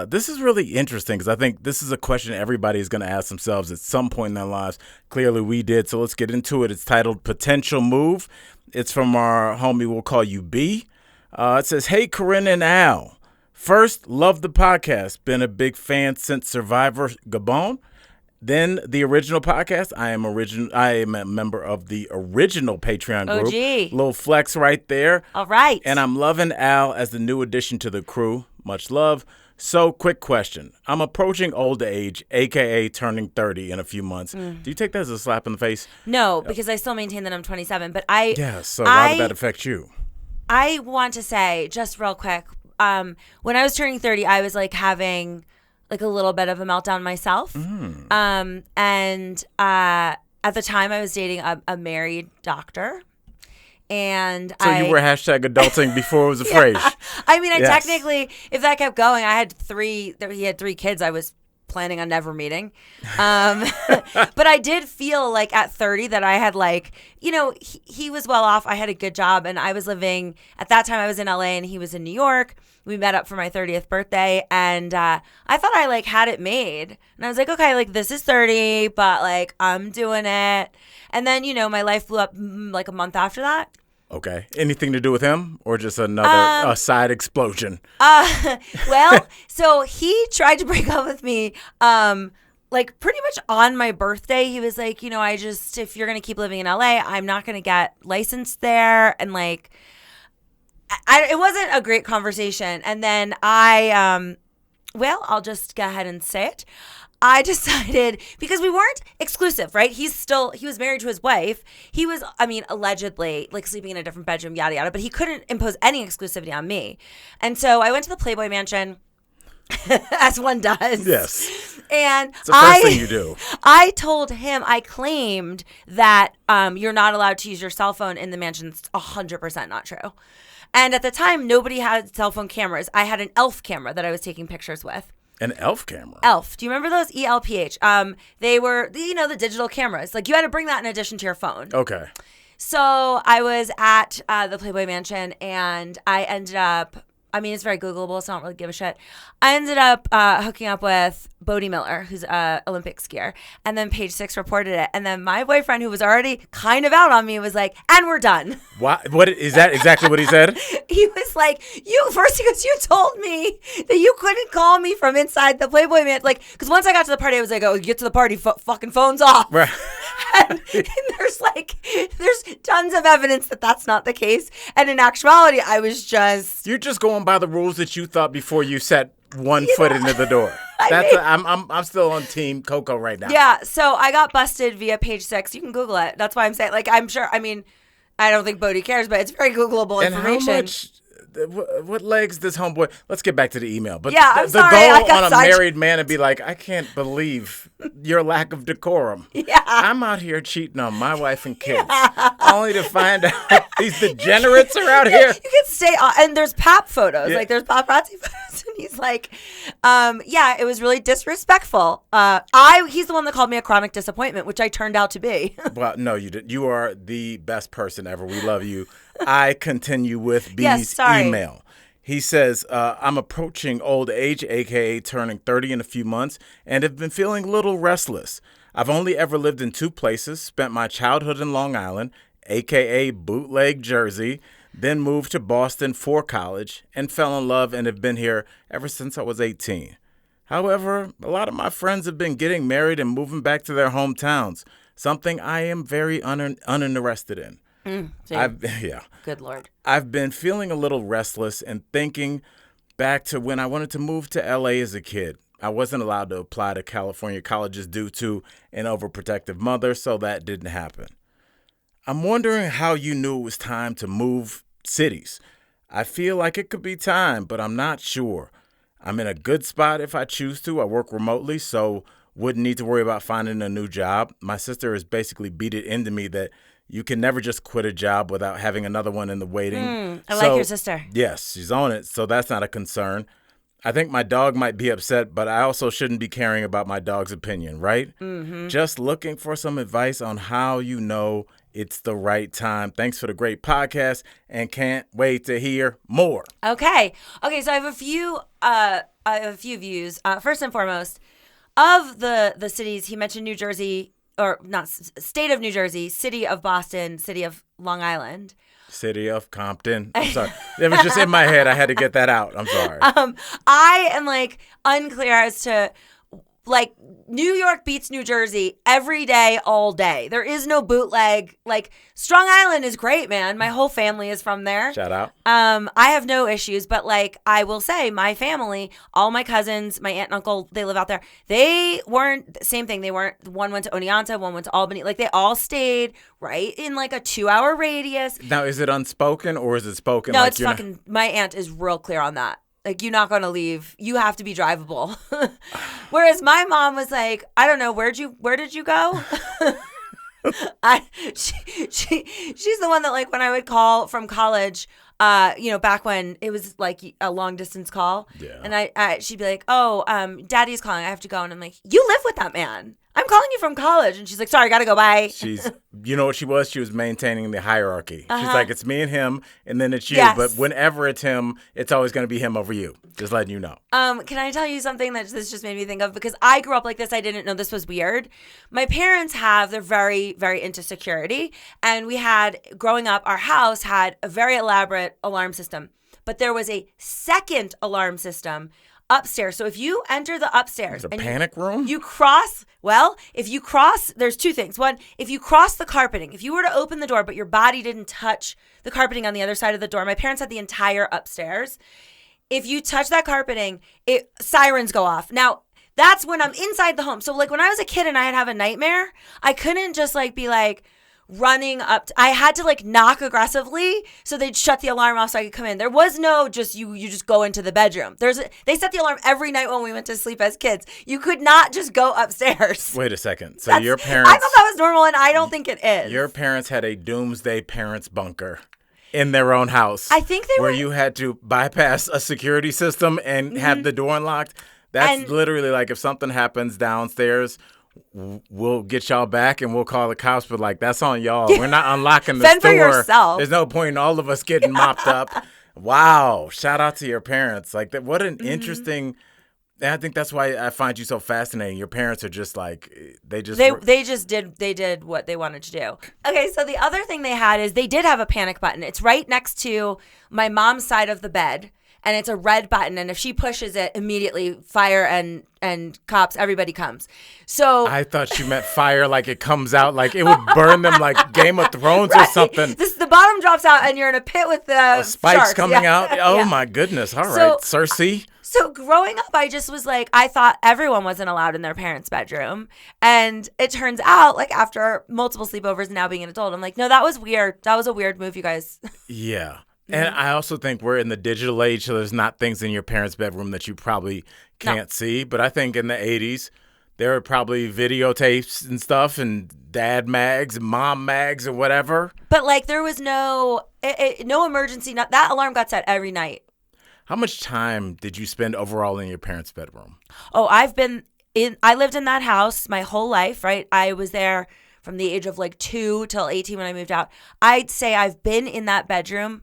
this is really interesting because I think this is a question everybody is going to ask themselves at some point in their lives. Clearly we did, so let's get into it. It's titled Potential Move. It's from our homie, we'll call you B. It says, hey, Corinne and Al. First, love the podcast. Been a big fan since Survivor Gabon. Then the original podcast. I am a member of the original Patreon group. OG. Little flex right there. All right. And I'm loving Al as the new addition to the crew. Much love. So, quick question. I'm approaching old age, a.k.a. turning 30 in a few months. Do you take that as a slap in the face? No, because I still maintain that I'm 27. But so why would that affect you? I want to say, just real quick, when I was turning 30, I was like having like a little bit of a meltdown myself. And at the time I was dating a married doctor. And you were #adulting before it was a phrase. I mean, technically, if that kept going, he had 3 kids I was planning on never meeting. But I did feel like at 30 that I had like, he was well off. I had a good job and I was living, at that time I was in LA and he was in New York. We met up for my 30th birthday and I thought I like had it made. And I was like, okay, like this is 30, but like I'm doing it. And then, my life blew up like a month after that. Okay. Anything to do with him or just another side explosion? Well, so he tried to break up with me, like pretty much on my birthday. He was like, if you're going to keep living in LA, I'm not going to get licensed there. And like, it wasn't a great conversation. And then I'll just go ahead and say it. I decided, because we weren't exclusive, right? He was married to his wife. He was, allegedly like sleeping in a different bedroom, yada, yada, but he couldn't impose any exclusivity on me. And so I went to the Playboy Mansion, as one does. Yes. And it's the first thing you do. I told him, I claimed that you're not allowed to use your cell phone in the mansion. It's 100% not true. And at the time, nobody had cell phone cameras. I had an ELF camera that I was taking pictures with. An ELF camera? ELF. Do you remember those? ELPH. They were, the digital cameras. Like, you had to bring that in addition to your phone. Okay. So I was at the Playboy Mansion, and I ended up, it's very Googleable, so I don't really give a shit. I ended up hooking up with Bodie Miller, who's an Olympic skier. And then Page Six reported it. And then my boyfriend, who was already kind of out on me, was like, and we're done. What is that exactly what he said? He was like, you told me that you couldn't call me from inside the Playboy Man. Like, because once I got to the party, I was like, oh, get to the party, fucking phones off. Right. And there's tons of evidence that that's not the case. And in actuality, I was just... You're just going by the rules that you thought before you set one foot into the door. I'm still on Team Coco right now. Yeah, so I got busted via Page Six. You can Google it. That's why I'm saying, like, I'm sure, I don't think Bodie cares, but it's very Googleable information. And how much... What legs does homeboy? Let's get back to the email. But yeah, the goal on a married man to be like, I can't believe your lack of decorum. Yeah. I'm out here cheating on my wife and kids, only to find out these degenerates are out here. You can stay on, and there's pap photos, like there's paparazzi photos, and he's like, it was really disrespectful. He's the one that called me a chronic disappointment, which I turned out to be. Well, no, you did. You are the best person ever. We love you. I continue with B's email. He says, I'm approaching old age, a.k.a. turning 30 in a few months, and have been feeling a little restless. I've only ever lived in two places, spent my childhood in Long Island, a.k.a. bootleg Jersey, then moved to Boston for college, and fell in love and have been here ever since I was 18. However, a lot of my friends have been getting married and moving back to their hometowns, something I am very uninterested in. Good Lord. I've been feeling a little restless and thinking back to when I wanted to move to LA as a kid. I wasn't allowed to apply to California colleges due to an overprotective mother, so that didn't happen. I'm wondering how you knew it was time to move cities. I feel like it could be time, but I'm not sure. I'm in a good spot if I choose to. I work remotely, so wouldn't need to worry about finding a new job. My sister has basically beat it into me that you can never just quit a job without having another one in the waiting. I like your sister. Yes, she's on it, so that's not a concern. I think my dog might be upset, but I also shouldn't be caring about my dog's opinion, right? Mm-hmm. Just looking for some advice on how you know it's the right time. Thanks for the great podcast, and can't wait to hear more. Okay, so I have a few views. First and foremost, of the cities, he mentioned New Jersey. Or not state of New Jersey, city of Boston, city of Long Island. City of Compton. I'm sorry. It was just in my head. I had to get that out. I'm sorry. I am unclear as to New York beats New Jersey every day, all day. There is no bootleg. Strong Island is great, man. My whole family is from there. Shout out. I have no issues, but I will say my family, all my cousins, my aunt and uncle, they live out there. They weren't, same thing. They weren't, one went to Oneonta, one went to Albany. They all stayed right in a 2-hour radius. Now, is it unspoken or is it spoken? No, it's fucking, my aunt is real clear on that. You're not going to leave. You have to be drivable. Whereas my mom was like, I don't know, where did you go? She's the one that when I would call from college, back when it was a long distance call. Yeah. And she'd be like, oh, daddy's calling. I have to go. And I'm like, you live with that man. I'm calling you from college. And she's like, sorry, gotta go, bye. You know what she was? She was maintaining the hierarchy. She's like, it's me and him, and then it's you. Yes. But whenever it's him, it's always going to be him over you. Just letting you know. Can I tell you something that this just made me think of? Because I grew up like this. I didn't know this was weird. My parents they're very, very into security. And growing up, our house had a very elaborate alarm system. But there was a second alarm system upstairs. So if you enter the upstairs, a panic room? If you cross, there's two things. One, if you cross the carpeting, if you were to open the door, but your body didn't touch the carpeting on the other side of the door, my parents had the entire upstairs. If you touch that carpeting, sirens go off. Now, that's when I'm inside the home. So like when I was a kid and I'd have a nightmare, I couldn't just like be like running up. I had to like knock aggressively so they'd shut the alarm off so I could come in. There was no just you just go into the bedroom. They set the alarm every night when we went to sleep as kids. You could not just go upstairs. Wait a second. So your parents... I thought that was normal, and I don't think it is. Your parents had a doomsday parents bunker in their own house. I think where you had to bypass a security system and have the door unlocked. That's literally like if something happens downstairs, we'll get y'all back and we'll call the cops. But like, that's on y'all. We're not unlocking the Fend store. for yourself. There's no point in all of us getting mopped up. Wow. Shout out to your parents. Like that. What an interesting. And I think that's why I find you so fascinating. Your parents are just like, they did what they wanted to do. Okay, so the other thing they had is they did have a panic button. It's right next to my mom's side of the bed, and it's a red button. And if she pushes it, immediately fire and cops, everybody comes. So I thought she meant fire like it comes out, like it would burn them like Game of Thrones or something. The bottom drops out, and you're in a pit with the spikes sharks. coming out. Oh my goodness! All right, Cersei. So growing up, I just was like, I thought everyone wasn't allowed in their parents' bedroom. And it turns out, like, after multiple sleepovers and now being an adult, I'm like, no, that was weird. That was a weird move, you guys. Yeah. And I also think we're in the digital age, so there's not things in your parents' bedroom that you probably can't see. But I think in the 80s, there were probably videotapes and stuff and dad mags and mom mags or whatever. But, like, there was no emergency. That alarm got set every night. How much time did you spend overall in your parents' bedroom? Oh, I lived in that house my whole life, right? I was there from the age of like 2 till 18 when I moved out. I'd say I've been in that bedroom,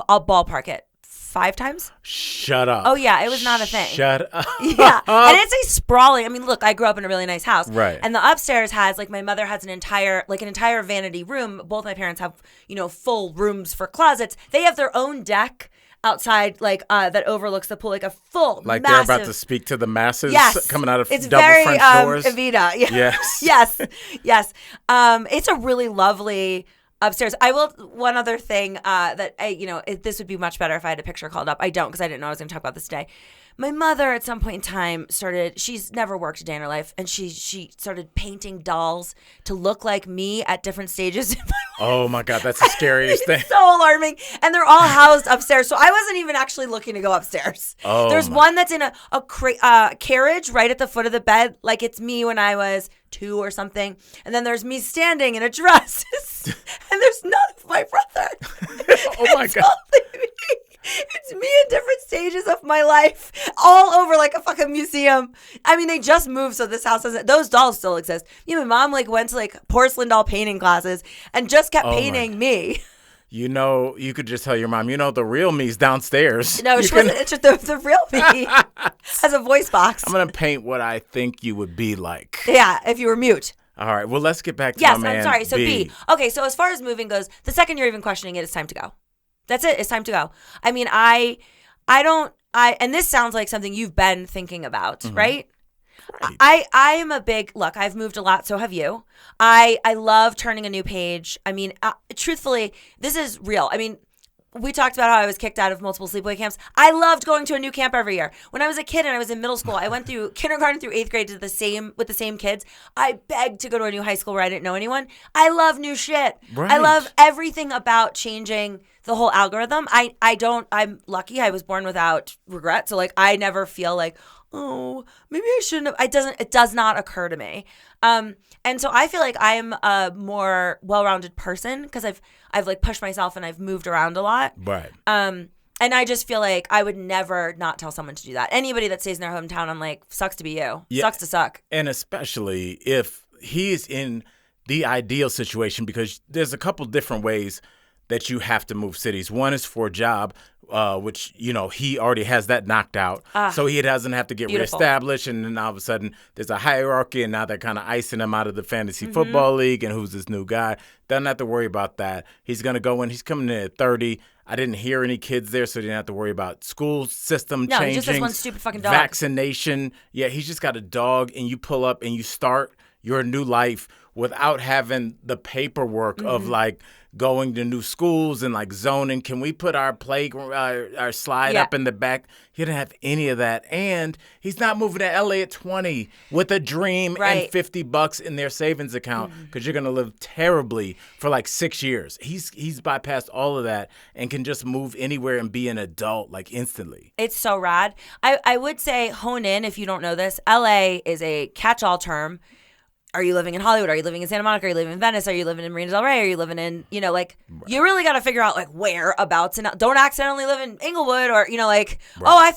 I'll ballpark it, 5 times. Shut up. Oh, yeah, it was not a thing. Shut up. Yeah, and it's a sprawling, I mean, look, I grew up in a really nice house. Right. And the upstairs has, like, my mother has an entire vanity room. Both my parents have, full rooms for closets. They have their own deck outside, like that overlooks the pool, like a full, like massive, they're about to speak to the masses. Coming out of it's double very, French doors. Evita. Yeah. Yes. yes. It's a really lovely upstairs. I will. One other thing that this would be much better if I had a picture called up. I don't, because I didn't know I was going to talk about this today. My mother, at some point in time, she's never worked a day in her life, and she started painting dolls to look like me at different stages in my life. Oh, my God. That's the scariest thing. So alarming. And they're all housed upstairs, so I wasn't even actually looking to go upstairs. Oh, there's one that's in a carriage right at the foot of the bed, like it's me when I was 2 or something. And then there's me standing in a dress, and there's none of my brother. Oh, my God. It's me in different stages of my life, all over like a fucking museum. I mean, they just moved, so this house doesn't. Those dolls still exist. My mom went to like porcelain doll painting classes and just kept painting me. You could just tell your mom, the real me's downstairs. No, it's just the real me has a voice box. I'm gonna paint what I think you would be like. Yeah, if you were mute. All right. Well, let's get back to my man. Yes, I'm sorry. So B. Okay, so as far as moving goes, the second you're even questioning it, it's time to go. That's it. It's time to go. I mean, and this sounds like something you've been thinking about, right? I am a big, look, I've moved a lot. So have you. I love turning a new page. I mean, truthfully, this is real. I mean, we talked about how I was kicked out of multiple sleepaway camps. I loved going to a new camp every year. When I was a kid and I was in middle school, I went through kindergarten through 8th grade with the same kids. I begged to go to a new high school where I didn't know anyone. I love new shit. Right. I love everything about changing the whole algorithm. I'm lucky I was born without regret. So like I never feel like, oh, maybe I shouldn't have. It does not occur to me. And so I feel like I'm a more well-rounded person because I've like pushed myself and I've moved around a lot. Right. And I just feel like I would never not tell someone to do that. Anybody that stays in their hometown, I'm like, sucks to be you. Yeah. Sucks to suck. And especially if he's in the ideal situation, because there's a couple different ways that you have to move cities. One is for a job, which, you know, he already has that knocked out. So he doesn't have to get reestablished. And then all of a sudden there's a hierarchy, and now they're kind of icing him out of the fantasy football league. And who's this new guy? Doesn't have to worry about that. He's going to go in. He's coming in at 30. I didn't hear any kids there, so he didn't have to worry about school system changing. No, he just has one stupid fucking dog. Vaccination. Yeah, he's just got a dog, and you pull up and you start your new life without having the paperwork of like going to new schools and like zoning. Can we put our our slide up in the back? He didn't have any of that. And he's not moving to LA at 20 with a dream and $50 in their savings account, because you're going to live terribly for like 6 years. He's bypassed all of that and can just move anywhere and be an adult like instantly. It's so rad. I would say hone in if you don't know this. LA is a catch-all term. Are you living in Hollywood? Are you living in Santa Monica? Are you living in Venice? Are you living in Marina del Rey? Are you living in, you know, like, you really got to figure out, like, whereabouts. And don't accidentally live in Inglewood, or, you know, like, oh, I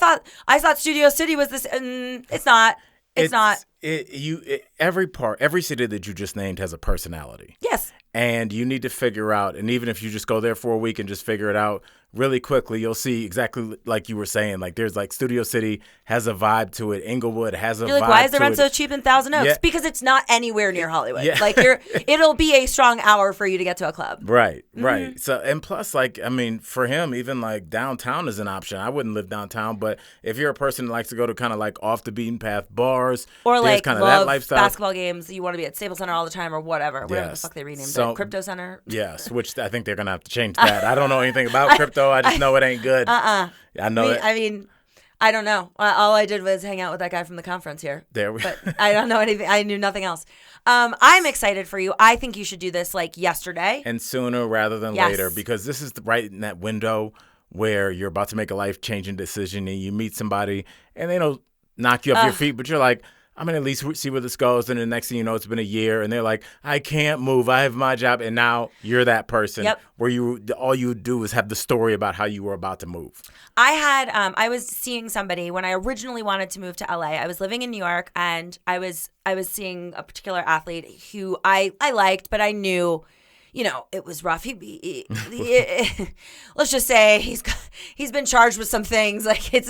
thought Studio City was this. It's not. It's not. Every city that you just named has a personality. Yes. And you need to figure out, and even if you just go there for a week and just figure it out really quickly, you'll see exactly like you were saying. Like, there's like Studio City has a vibe to it. Inglewood has a vibe to it. You're like, why is the rent so cheap in Thousand Oaks? Yeah. Because it's not anywhere near Hollywood. Yeah. Like, it'll be a strong hour for you to get to a club. Right, right. So, and plus, like, I mean, for him, even like downtown is an option. I wouldn't live downtown, but if you're a person that likes to go to kind of like off the beaten path bars, or like kind of love that lifestyle. Basketball games, you want to be at Staples Center all the time, or whatever the fuck they renamed it. Crypto Center. Yes, which I think they're gonna have to change that. I don't know anything about crypto. I just know it ain't good. I know it. I mean, I don't know. All I did was hang out with that guy from the conference here. But I don't know anything. I knew nothing else. I'm excited for you. I think you should do this like yesterday. And sooner rather than later, because this is right in that window where you're about to make a life-changing decision, and you meet somebody and they don't knock you off your feet, but you're like, I'm going to at least see where this goes. And the next thing you know, it's been a year, and they're like, I can't move. I have my job. And now you're that person where all you do is have the story about how you were about to move. I was seeing somebody when I originally wanted to move to LA. I was living in New York, and I was seeing a particular athlete who I liked, but I knew, you know, it was rough. Let's just say he's been charged with some things. Like, it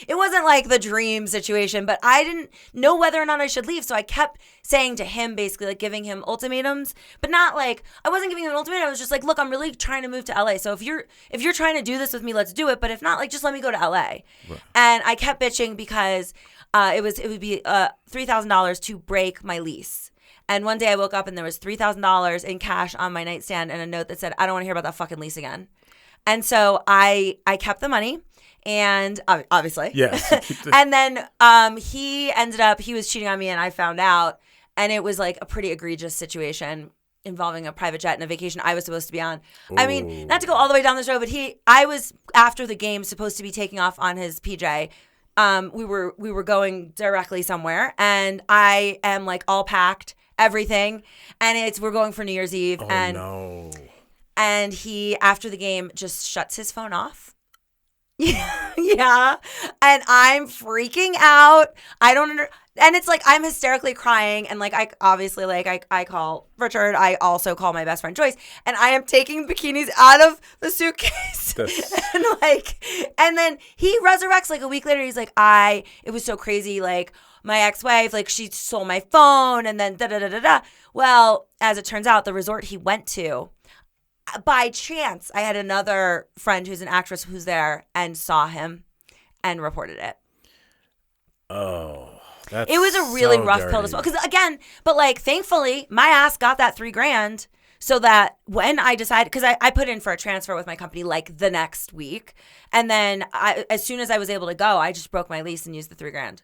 wasn't like the dream situation, but I didn't know whether or not I should leave. So I kept saying to him, basically like giving him ultimatums, but not like, I wasn't giving him an ultimatum. I was just like, look, I'm really trying to move to LA. So if you're trying to do this with me, let's do it. But if not, like, just let me go to LA. Right. And I kept bitching because it would be $3,000 to break my lease. And one day I woke up and there was $3,000 in cash on my nightstand and a note that said, I don't want to hear about that fucking lease again. And so I kept the money, and obviously. Yes. And then he was cheating on me, and I found out. And it was like a pretty egregious situation involving a private jet and a vacation I was supposed to be on. Ooh. I mean, not to go all the way down this road, but I was, after the game, supposed to be taking off on his PJ. We were going directly somewhere, and I am like all packed. Everything, and we're going for New Year's Eve, and he, after the game, just shuts his phone off. Yeah, and I'm freaking out. And it's like I'm hysterically crying, and like I call Richard. I also call my best friend Joyce, and I am taking bikinis out of the suitcase, and then he resurrects like a week later. He's like, it was so crazy, like. My ex-wife, like, she stole my phone, and then da-da-da-da-da. Well, as it turns out, the resort he went to, by chance, I had another friend who's an actress who's there and saw him and reported it. Oh, that's it was a really so rough dirty. pill to swallow. Because, again, but, like, thankfully, my ass got that $3,000 so that when I decided, because I put in for a transfer with my company, like, the next week. And then as soon as I was able to go, I just broke my lease and used the $3,000.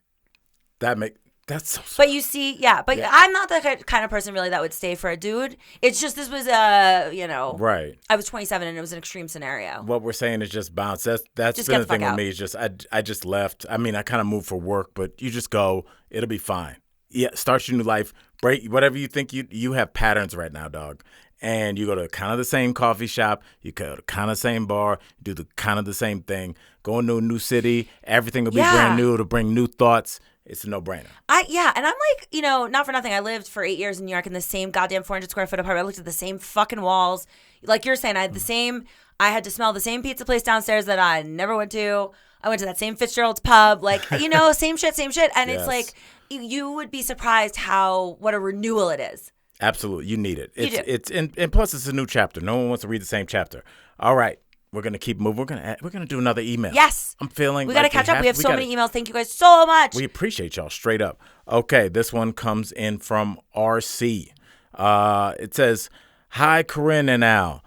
That's so. But you see, I'm not the kind of person really that would stay for a dude. It's just this was right. I was 27 and it was an extreme scenario. What we're saying is just bounce. That's just been the thing with me. Is just I just left. I mean, I kind of moved for work, but you just go. It'll be fine. Yeah, start your new life. Break whatever you think you have patterns right now, dog. and you go to kind of the same coffee shop, you go to kind of the same bar, do the kind of the same thing, go into a new city, everything will be brand new, it'll bring new thoughts. It's a no-brainer. And I'm like, not for nothing. I lived for 8 years in New York in the same goddamn 400 square foot apartment. I looked at the same fucking walls. Like you're saying, I had to smell the same pizza place downstairs that I never went to. I went to that same Fitzgerald's pub, like, same shit. And it's like, you would be surprised what a renewal it is. Absolutely. You need it. And plus it's a new chapter. No one wants to read the same chapter. All right. We're going to keep moving. We're going to do another email. Yes. I'm feeling we got to catch up. We have so many emails. Thank you guys so much. We appreciate y'all straight up. Okay. This one comes in from RC. It says, "Hi, Corinne and Al.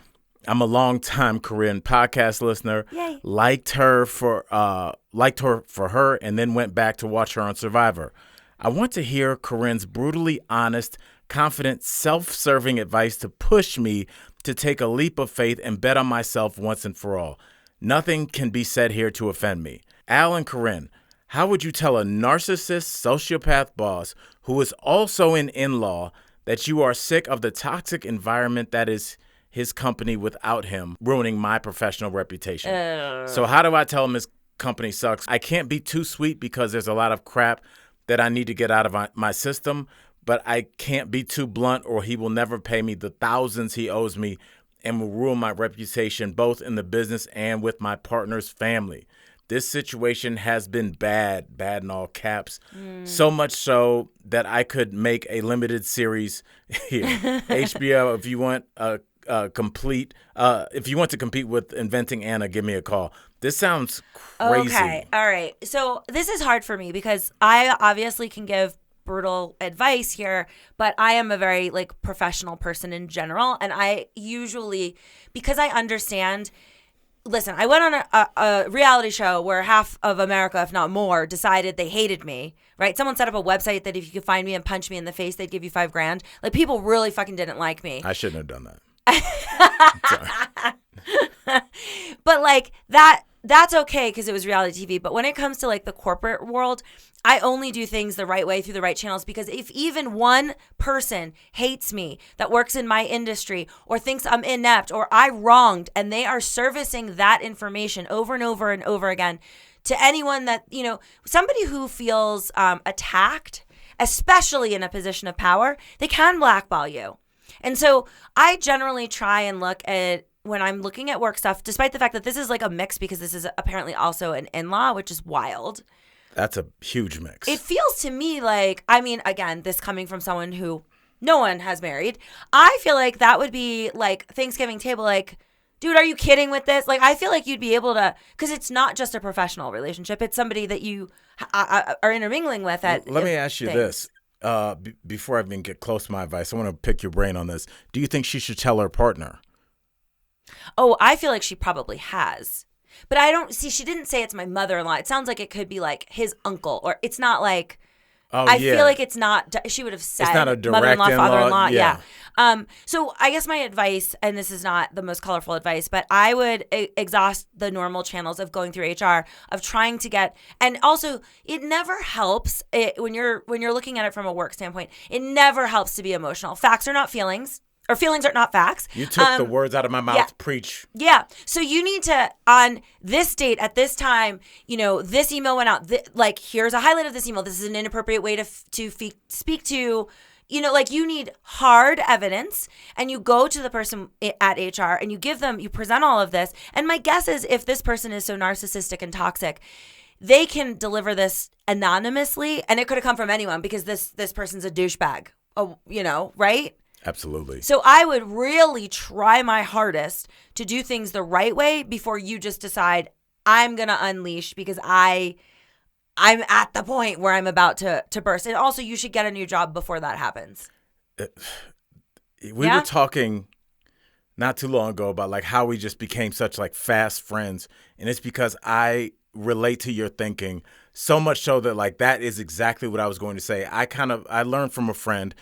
I'm a longtime Corinne podcast listener. Yay. Liked her for her and then went back to watch her on Survivor. I want to hear Corinne's brutally honest, confident, self-serving advice to push me to take a leap of faith and bet on myself once and for all. Nothing can be said here to offend me. Al and Corinne, how would you tell a narcissist, sociopath boss who is also an in-law that you are sick of the toxic environment that is his company without him, ruining my professional reputation? So how do I tell him his company sucks? I can't be too sweet because there's a lot of crap that I need to get out of my system, but I can't be too blunt or he will never pay me the thousands he owes me and will ruin my reputation both in the business and with my partner's family. This situation has been bad in all caps, so much so that I could make a limited series here. HBO, if you want if you want to compete with Inventing Anna, give me a call. This sounds crazy. Okay, all right. So this is hard for me because I obviously can give brutal advice here, but I am a very professional person in general, and I usually, because I understand. Listen, I went on a reality show where half of America, if not more, decided they hated me, right? Someone set up a website that if you could find me and punch me in the face, they'd give you $5,000. People really fucking didn't like me. I shouldn't have done that. But that's okay because it was reality TV. But when it comes to the corporate world, I only do things the right way through the right channels, because if even one person hates me that works in my industry or thinks I'm inept or I wronged, and they are servicing that information over and over and over again to anyone that, somebody who feels attacked, especially in a position of power, they can blackball you. And so I generally try and look at, when I'm looking at work stuff, despite the fact that this is a mix because this is apparently also an in-law, which is wild. That's a huge mix. It feels to me again, this coming from someone who no one has married, I feel like that would be Thanksgiving table, dude, are you kidding with this? I feel like you'd be able to, because it's not just a professional relationship. It's somebody that you are intermingling with. Let me ask you this. Before I even get close to my advice, I want to pick your brain on this. Do you think she should tell her partner? Oh, I feel like she probably has. But I don't see, she didn't say it's my mother-in-law. It sounds like it could be his uncle, or it's not feel like it's not, she would have said it's not a direct mother-in-law, father-in-law. Yeah. So I guess my advice, and this is not the most colorful advice, but I would exhaust the normal channels of going through HR, of trying to get, and also it never helps when you're looking at it from a work standpoint, it never helps to be emotional. Facts are not feelings. Or feelings are not facts. You took the words out of my mouth. Yeah. Preach. Yeah. So you need to, on this date, at this time, this email went out. Here's a highlight of this email. This is an inappropriate way to speak to, you need hard evidence, and you go to the person at HR and you present all of this. And my guess is, if this person is so narcissistic and toxic, they can deliver this anonymously, and it could have come from anyone because this person's a douchebag. Oh, right? Absolutely. So I would really try my hardest to do things the right way before you just decide I'm going to unleash because I'm at the point where I'm about to burst. And also, you should get a new job before that happens. We were talking not too long ago about how we just became such fast friends. And it's because I relate to your thinking so much so that that is exactly what I was going to say. I learned from a friend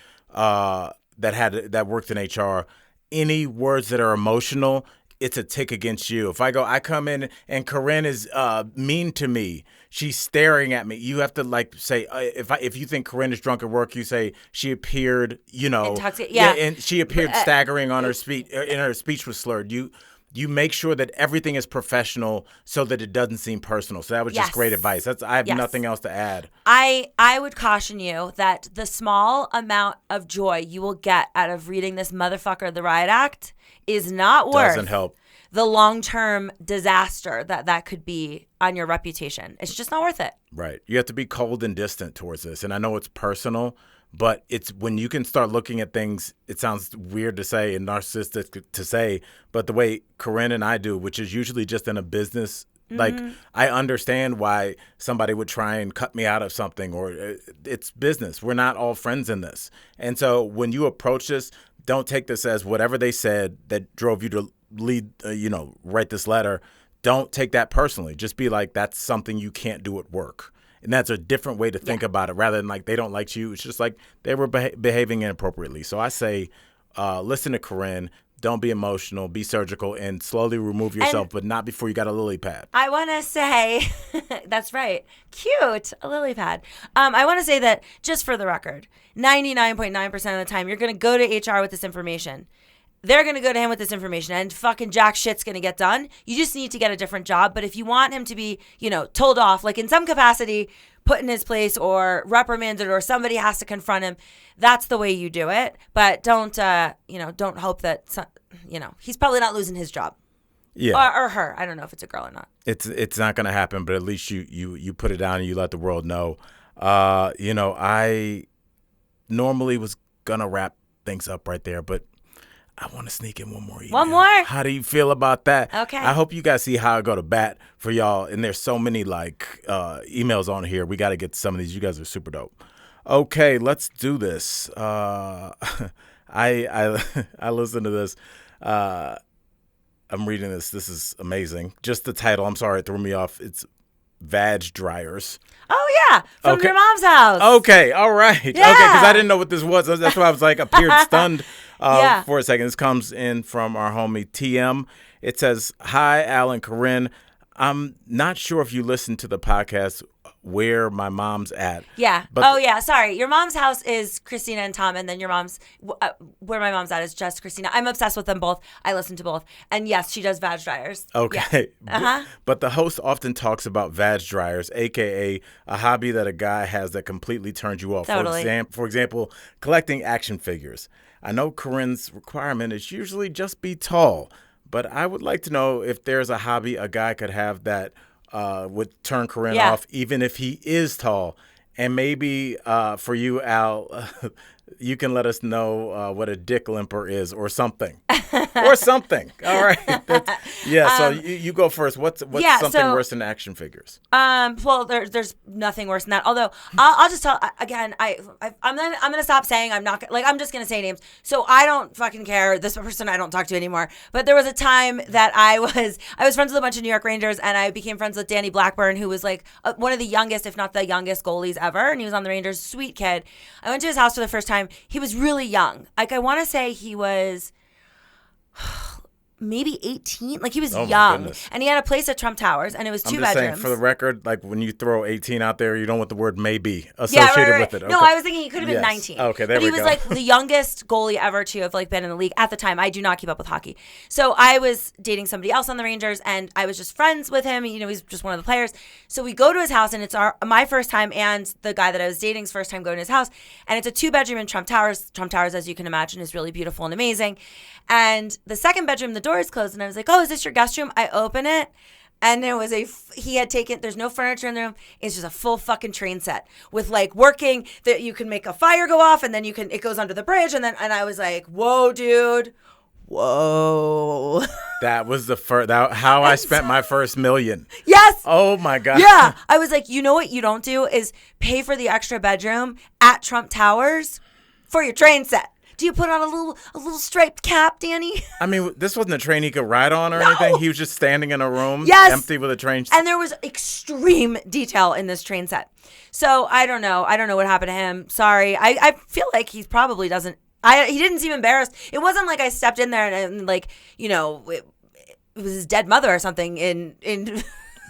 that worked in HR. Any words that are emotional it's a tick against you. If I come in and Corinne is mean to me, she's staring at me. You have to like say if you think Corinne is drunk at work, you say she appeared, intoxicated. Yeah, and she appeared staggering on her speech, and her speech was slurred. You make sure that everything is professional so that it doesn't seem personal. So that was just great advice. I have nothing else to add. I would caution you that the small amount of joy you will get out of reading this motherfucker the riot act is not worth Doesn't help. the long-term disaster that could be on your reputation. It's just not worth it. Right. You have to be cold and distant towards this. And I know it's personal, but it's when you can start looking at things, it sounds weird to say and narcissistic to say, but the way Corinne and I do, which is usually just in a business, like I understand why somebody would try and cut me out of something, or it's business. We're not all friends in this. And so when you approach this, don't take this as whatever they said that drove you to write this letter. Don't take that personally. Just be like, that's something you can't do at work. And that's a different way to think about it, rather than like they don't like you. It's just like they were behaving inappropriately. So I say, listen to Corinne. Don't be emotional. Be surgical and slowly remove yourself, but not before you got a lily pad. I want to say, that's right. Cute. A lily pad. I want to say that, just for the record, 99.9% of the time, you're going to go to HR with this information. They're going to go to him with this information, and fucking jack shit's going to get done. You just need to get a different job. But if you want him to be, told off, like in some capacity, put in his place or reprimanded, or somebody has to confront him, that's the way you do it. But don't hope that, he's probably not losing his job. Yeah. Or her. I don't know if it's a girl or not. It's not going to happen, but at least you put it down and you let the world know. I normally was going to wrap things up right there, but I want to sneak in one more email. One more? How do you feel about that? Okay. I hope you guys see how I go to bat for y'all. And there's so many emails on here. We got to get some of these. You guys are super dope. Okay, let's do this. I listened to this. I'm reading this. This is amazing. Just the title. I'm sorry, it threw me off. It's Vag Dryers. Oh, yeah. From your mom's house. Okay. All right. Yeah. Okay. Because I didn't know what this was. That's why I was like appeared stunned for a second. This comes in from our homie TM. It says, "Hi, Al and Corinne. I'm not sure if you listened to the podcast Where My Mom's At." Yeah. Sorry. Your mom's house is Christina and Tom, and then your mom's Where My Mom's At is just Christina. I'm obsessed with them both. I listen to both. And yes, she does vag dryers. Okay. Yeah. But the host often talks about vag dryers, a.k.a. a hobby that a guy has that completely turns you off. Totally. For example, collecting action figures. I know Corinne's requirement is usually just be tall, but I would like to know if there's a hobby a guy could have that would turn Corinne off, even if he is tall. And maybe for you, Al, you can let us know what a dick limper is, or something. Or something. All right. So you go first. What's something worse than action figures? Well, there's nothing worse than that. Although I'll just tell again. I'm gonna stop saying I'm not I'm just gonna say names. So I don't fucking care. This person I don't talk to anymore. But there was a time that I was friends with a bunch of New York Rangers, and I became friends with Danny Blackburn, who was like one of the youngest, if not the youngest, goalies ever, and he was on the Rangers. Sweet kid. I went to his house for the first time. He was really young. Like I want to say he was maybe 18. Like he was young. And he had a place at Trump Towers, and it was two bedrooms. Saying, for the record, like when you throw 18 out there, you don't want the word maybe associated with it. Okay. No, I was thinking he could have been 19. Okay, there we go. But he was like the youngest goalie ever to have been in the league at the time. I do not keep up with hockey. So I was dating somebody else on the Rangers, and I was just friends with him. He's just one of the players. So we go to his house, and it's my first time and the guy that I was dating's first time going to his house. And it's a 2-bedroom in Trump Towers. Trump Towers, as you can imagine, is really beautiful and amazing. And the second bedroom, the door is closed, and I was like, "Oh, is this your guest room?" I open it, and there was there's no furniture in the room. It's just a full fucking train set with working that you can make a fire go off, and then it goes under the bridge, and I was like, "Whoa, dude. Whoa." That was the first, how I spent my first $1 million. Yes. Oh my God. Yeah. I was like, you know what you don't do is pay for the extra bedroom at Trump Towers for your train set. Do you put on a little striped cap, Danny? I mean, this wasn't a train he could ride on or anything. He was just standing in a room, empty with a train. And there was extreme detail in this train set. So I don't know. I don't know what happened to him. Sorry. I feel like he probably doesn't. He didn't seem embarrassed. It wasn't like I stepped in there and was his dead mother or something in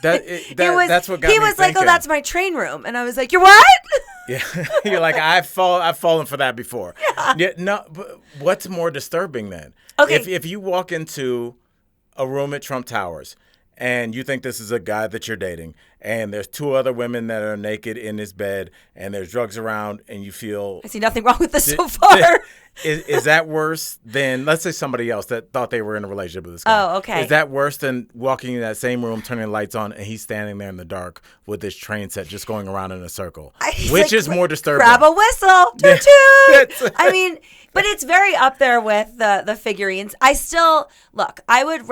That's what got me he was like, thinking. oh, that's my train room. And I was like, you're what? Yeah, you're like, I've fallen for that before. Yeah, no, but what's more disturbing then? Okay. If you walk into a room at Trump Towers and you think this is a guy that you're dating, and there's two other women that are naked in his bed, and there's drugs around, and you feel... I see nothing wrong with this so far. Is that worse than, let's say, somebody else that thought they were in a relationship with this guy? Oh, okay. Is that worse than walking in that same room, turning the lights on, and he's standing there in the dark with this train set just going around in a circle? Which is more disturbing? Grab a whistle. Toot toot. I mean, but it's very up there with the figurines. I would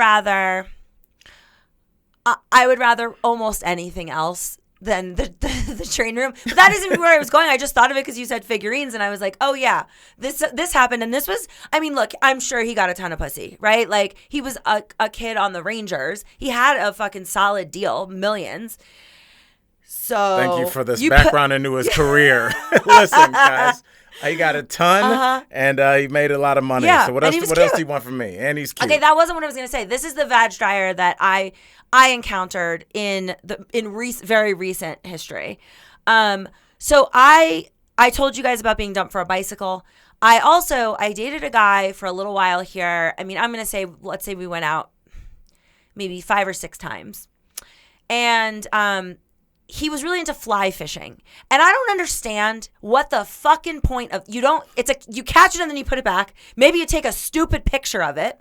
rather almost anything else than the train room. But that isn't where I was going. I just thought of it because you said figurines, and I was like, oh yeah, this happened, and this was. I mean, look, I'm sure he got a ton of pussy, right? Like he was a kid on the Rangers. He had a fucking solid deal, millions. So thank you for this background into his career. Listen, guys. He got a ton, and he made a lot of money. Yeah, so what else do you want from me? And he's cute. Okay, that wasn't what I was going to say. This is the vag dryer that I encountered in very recent history. So I told you guys about being dumped for a bicycle. I dated a guy for a little while here. I mean, I'm going to say, let's say we went out maybe 5 or 6 times. And he was really into fly fishing. And I don't understand what the fucking point of you catch it and then you put it back. Maybe you take a stupid picture of it.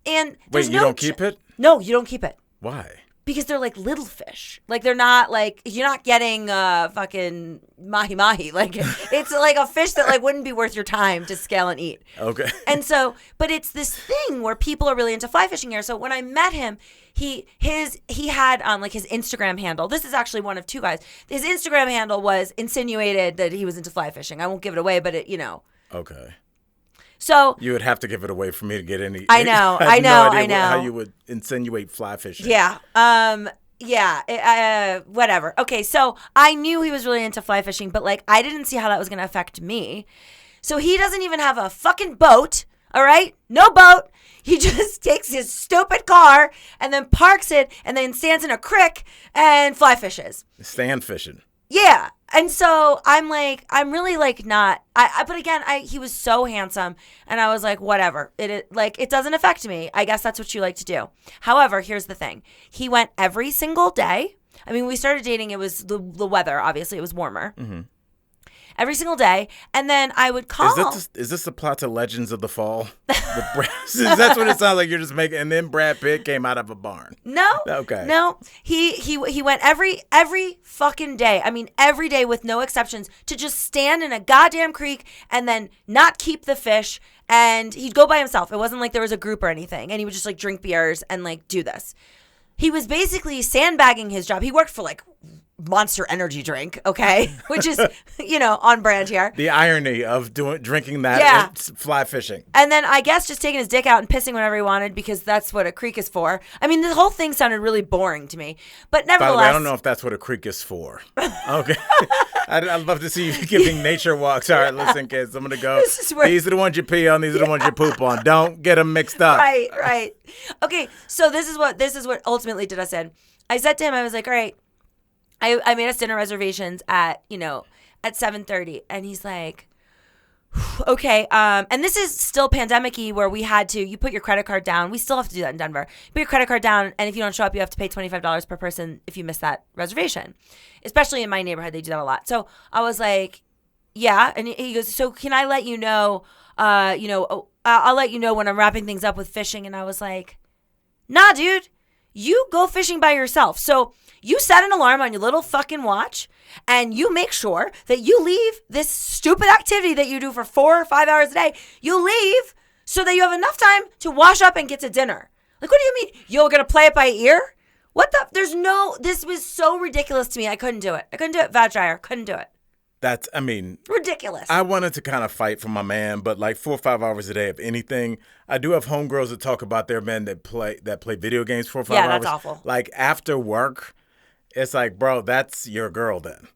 And wait, you don't keep it? No, you don't keep it. Why? Because they're like little fish. Like they're not like, you're not getting fucking mahi-mahi. Like it's like a fish that like wouldn't be worth your time to scale and eat. Okay. And so, but it's this thing where people are really into fly fishing here. So when I met him, he had like his Instagram handle. This is actually one of 2 guys. His Instagram handle was insinuated that he was into fly fishing. I won't give it away, but it, Okay. So you would have to give it away for me to get any. I know. I know how you would insinuate fly fishing. Yeah. Whatever. Okay. So I knew he was really into fly fishing, but like I didn't see how that was going to affect me. So he doesn't even have a fucking boat. All right. No boat. He just takes his stupid car and then parks it and then stands in a creek and fly fishes. Stand fishing. Yeah. And so I'm really like not, but again, he was so handsome and I was like, whatever. It doesn't affect me. I guess that's what you like to do. However, here's the thing. He went every single day. I mean, we started dating. It was the weather. Obviously, it was warmer. Mm-hmm. Every single day. And then I would call. Is this the plot to Legends of the Fall? That's what it sounds like you're just making. And then Brad Pitt came out of a barn. No. Okay. No. He went every fucking day. I mean, every day with no exceptions to just stand in a goddamn creek and then not keep the fish. And he'd go by himself. It wasn't like there was a group or anything. And he would just like drink beers and like do this. He was basically sandbagging his job. He worked for like Monster Energy drink, okay, which is on brand here. The irony of drinking that fly fishing, and then I guess just taking his dick out and pissing whenever he wanted because that's what a creek is for. I mean, the whole thing sounded really boring to me, but nevertheless, by the way, I don't know if that's what a creek is for. Okay, I'd love to see you giving nature walks. All right, listen, kids, I'm gonna go. These are the ones you pee on. These are the ones you poop on. Don't get them mixed up. Right. Okay, so this is what ultimately did us in. I said to him, I was like, all right. I made us dinner reservations at 7:30, and he's like, okay. And this is still pandemic-y where we had to, you put your credit card down. We still have to do that in Denver. You put your credit card down, and if you don't show up, you have to pay $25 per person if you miss that reservation. Especially in my neighborhood, they do that a lot. So I was like, yeah. And he goes, so can I let you know, I'll let you know when I'm wrapping things up with fishing. And I was like, nah, dude, you go fishing by yourself. So you set an alarm on your little fucking watch and you make sure that you leave this stupid activity that you do for 4 or 5 hours a day. You leave so that you have enough time to wash up and get to dinner. Like, what do you mean? You're going to play it by ear? What the? This was so ridiculous to me. I couldn't do it. Vag dryer. Couldn't do it. Ridiculous. I wanted to kind of fight for my man, but like 4 or 5 hours a day of anything. I do have homegirls that talk about their men that play video games 4 or 5 hours. Yeah, that's awful. Like after work, it's like, bro, that's your girl then.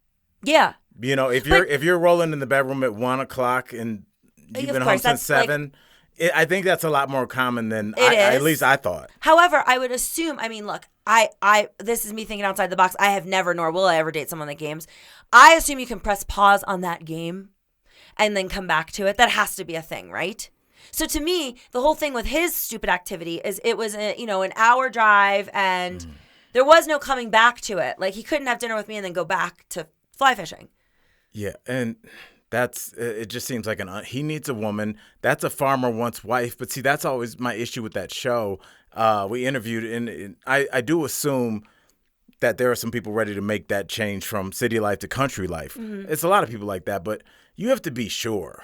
Yeah. If you're rolling in the bedroom at 1 o'clock and you've been home since 7, I think that's a lot more common than at least I thought. However, I would assume, I mean, look, I this is me thinking outside the box. I have never, nor will I ever date someone that games. I assume you can press pause on that game and then come back to it. That has to be a thing, right? So to me, the whole thing with his stupid activity is it was an hour drive and there was no coming back to it. Like he couldn't have dinner with me and then go back to fly fishing. Yeah, and it just seems like he needs a woman. That's a farmer wants wife. But see, that's always my issue with that show. We interviewed, and I do assume that there are some people ready to make that change from city life to country life. Mm-hmm. It's a lot of people like that, but you have to be sure.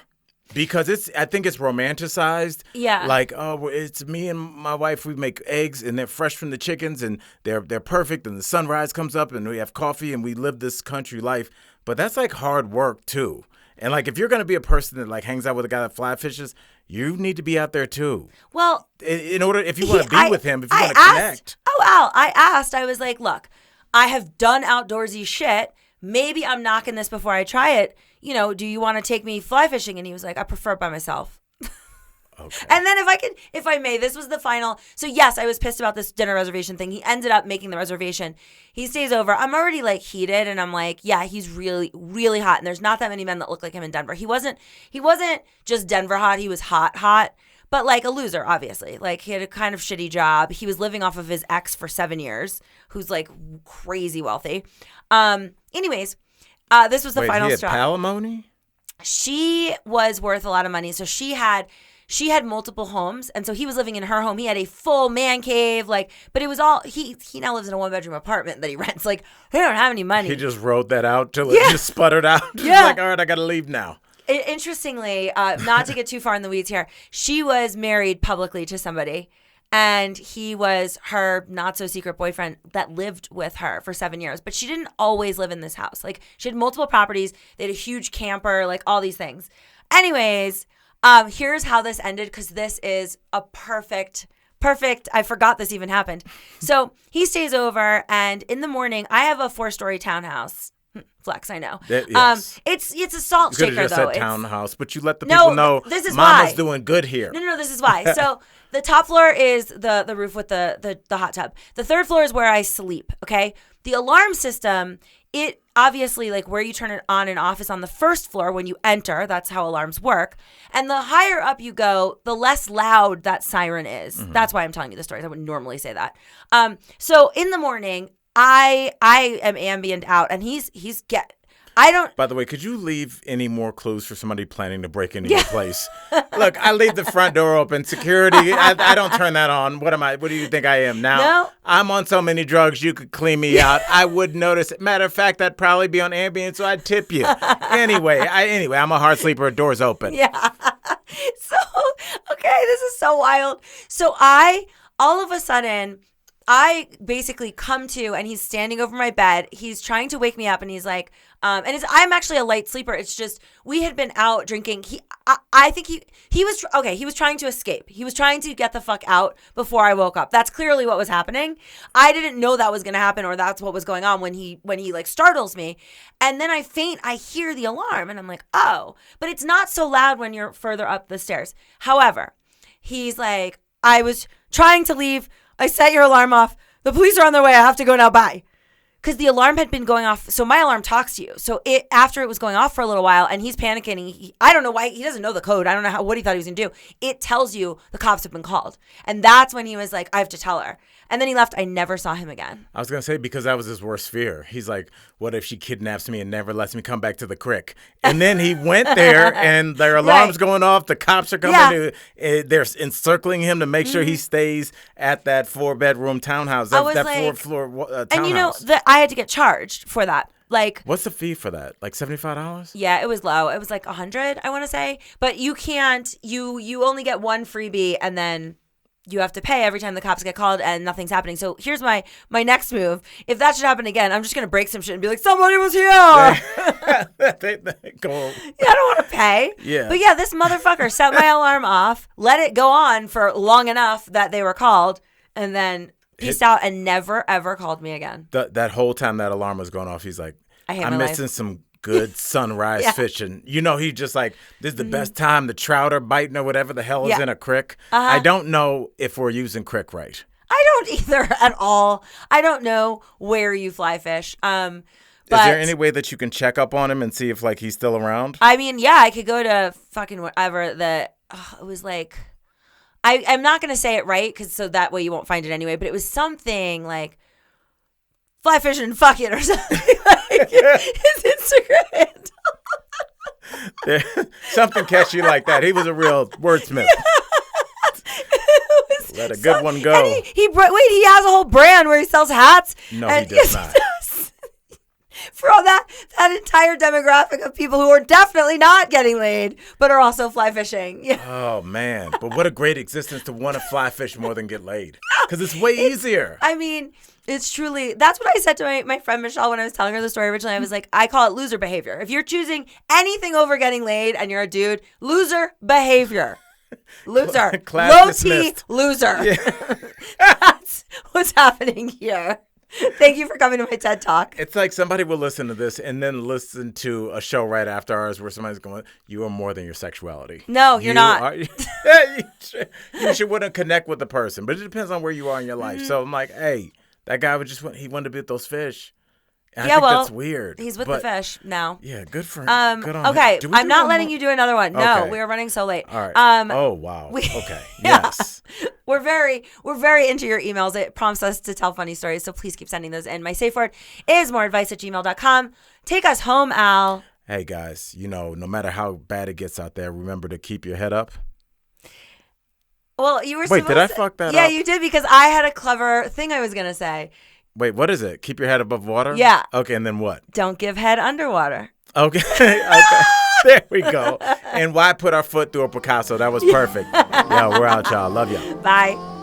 Because I think it's romanticized. Yeah. Like, oh, it's me and my wife. We make eggs and they're fresh from the chickens and they're perfect. And the sunrise comes up and we have coffee and we live this country life. But that's like hard work too. And like, if you're going to be a person that like hangs out with a guy that fly fishes, you need to be out there too. Well, in order, if you want to be with him, if you want to connect. Oh, Al, I was like, look, I have done outdoorsy shit. Maybe I'm knocking this before I try it. Do you want to take me fly fishing? And he was like, I prefer it by myself. Okay. And then if I may, this was the final. So yes, I was pissed about this dinner reservation thing. He ended up making the reservation. He stays over. I'm already like heated and I'm like, yeah, he's really, really hot. And there's not that many men that look like him in Denver. He wasn't just Denver hot. He was hot, but like a loser, obviously. Like he had a kind of shitty job. He was living off of his ex for 7 years, who's like crazy wealthy. Anyways, this was the final straw. He had palimony? She was worth a lot of money. So she had multiple homes. And so he was living in her home. He had a full man cave, but it was all, he now lives in a 1-bedroom apartment that he rents. Like, he don't have any money. He just wrote that out till it just sputtered out. Yeah. Like, all right, I got to leave now. Interestingly, not to get too far in the weeds here, she was married publicly to somebody. And he was her not-so-secret boyfriend that lived with her for 7 years. But she didn't always live in this house. Like, she had multiple properties. They had a huge camper, like, all these things. Anyways, here's how this ended, because this is a perfect, I forgot this even happened. So he stays over, and in the morning, I have a 4-story townhouse. Flex, I know. Yes. It's a salt shaker, though. You could have just said townhouse, but you let the people know this is Mama's why. doing good here. No, this is why. So the top floor is the roof with the hot tub. The third floor is where I sleep, okay? The alarm system, it obviously, like where you turn it on and off is on the first floor when you enter. That's how alarms work. And the higher up you go, the less loud that siren is. Mm-hmm. That's why I'm telling you the stories. I wouldn't normally say that. So in the morning, I am ambient out, and By the way, could you leave any more clues for somebody planning to break into your place? Look, I leave the front door open. Security, I don't turn that on. What do you think I am now? No. I'm on so many drugs, you could clean me out. I wouldn't notice it. Matter of fact, I'd probably be on Ambien, so I'd tip you. Anyway, I'm a hard sleeper. Doors open. Yeah. So, okay, this is so wild. So all of a sudden, I basically come to, and he's standing over my bed. He's trying to wake me up, and he's like, I'm actually a light sleeper. It's just, we had been out drinking. I think he was trying to escape. He was trying to get the fuck out before I woke up. That's clearly what was happening. I didn't know that was going to happen, or that's what was going on when he like startles me. And then I faint, I hear the alarm, and I'm like, oh, but it's not so loud when you're further up the stairs. However, he's like, I was trying to leave. I set your alarm off. The police are on their way. I have to go now. Bye. Because the alarm had been going off. So my alarm talks to you. So after it was going off for a little while, and he's panicking. I don't know why. He doesn't know the code. I don't know what he thought he was going to do. It tells you the cops have been called. And that's when he was like, I have to tell her. And then he left. I never saw him again. I was going to say, because that was his worst fear. He's like, what if she kidnaps me and never lets me come back to the crick? And then he went there, and their alarm's going off. The cops are coming. Yeah. They're encircling him to make sure he stays at that 4-bedroom townhouse. That 4-floor townhouse. And I had to get charged for that. Like, what's the fee for that? Like $75? Yeah, it was low. It was like $100, I want to say. But you can't. You only get one freebie, and then you have to pay every time the cops get called and nothing's happening. So here's my next move. If that should happen again, I'm just going to break some shit and be like, somebody was here. Go. Yeah, I don't want to pay. Yeah. But yeah, this motherfucker set my alarm off, let it go on for long enough that they were called, and then peaced out and never, ever called me again. That whole time that alarm was going off, he's like, I'm missing some good sunrise fishing. You know, he just like, this is the best time. The trout are biting or whatever the hell is in a crick. I don't know if we're using crick right. I don't either at all. I don't know where you fly fish. But is there any way that you can check up on him and see if like he's still around? I mean, yeah, I could go to fucking whatever it was like. I'm not going to say it right because so that way you won't find it anyway, but it was something like fly fishing and fuck it or something like his Instagram handle. Something catchy like that. He was a real wordsmith. Let a good one go. And he has a whole brand where he sells hats. No, he does not. He does. For all that entire demographic of people who are definitely not getting laid, but are also fly fishing. Yeah. Oh, man. But what a great existence to want to fly fish more than get laid. Because it's way easier. I mean, it's truly, that's what I said to my friend Michelle when I was telling her the story originally. I was like, I call it loser behavior. If you're choosing anything over getting laid and you're a dude, loser behavior. Loser. Low T loser. Yeah. That's what's happening here. Thank you for coming to my TED Talk. It's like somebody will listen to this and then listen to a show right after ours where somebody's going, you are more than your sexuality. No, you're not. You should want to connect with the person, but it depends on where you are in your life. So I'm like, hey, that guy he wanted to be with those fish. And I think that's weird. He's with the fish now. Yeah, good for him. Good on okay, him. I'm not letting you do another one. No, okay. we are running so late. All right. Oh, wow. Okay. Yes. We're very into your emails. It prompts us to tell funny stories, so please keep sending those in. My safe word is moreadvice@gmail.com. Take us home, Al. Hey, guys, no matter how bad it gets out there, remember to keep your head up. Well, you were Wait, did I fuck that up? Yeah, you did, because I had a clever thing I was going to say. Wait, what is it? Keep your head above water? Yeah. Okay, and then what? Don't give head underwater. Okay. Okay. There we go. And why put our foot through a Picasso? That was perfect. Yeah, we're out, y'all. Love y'all. Bye.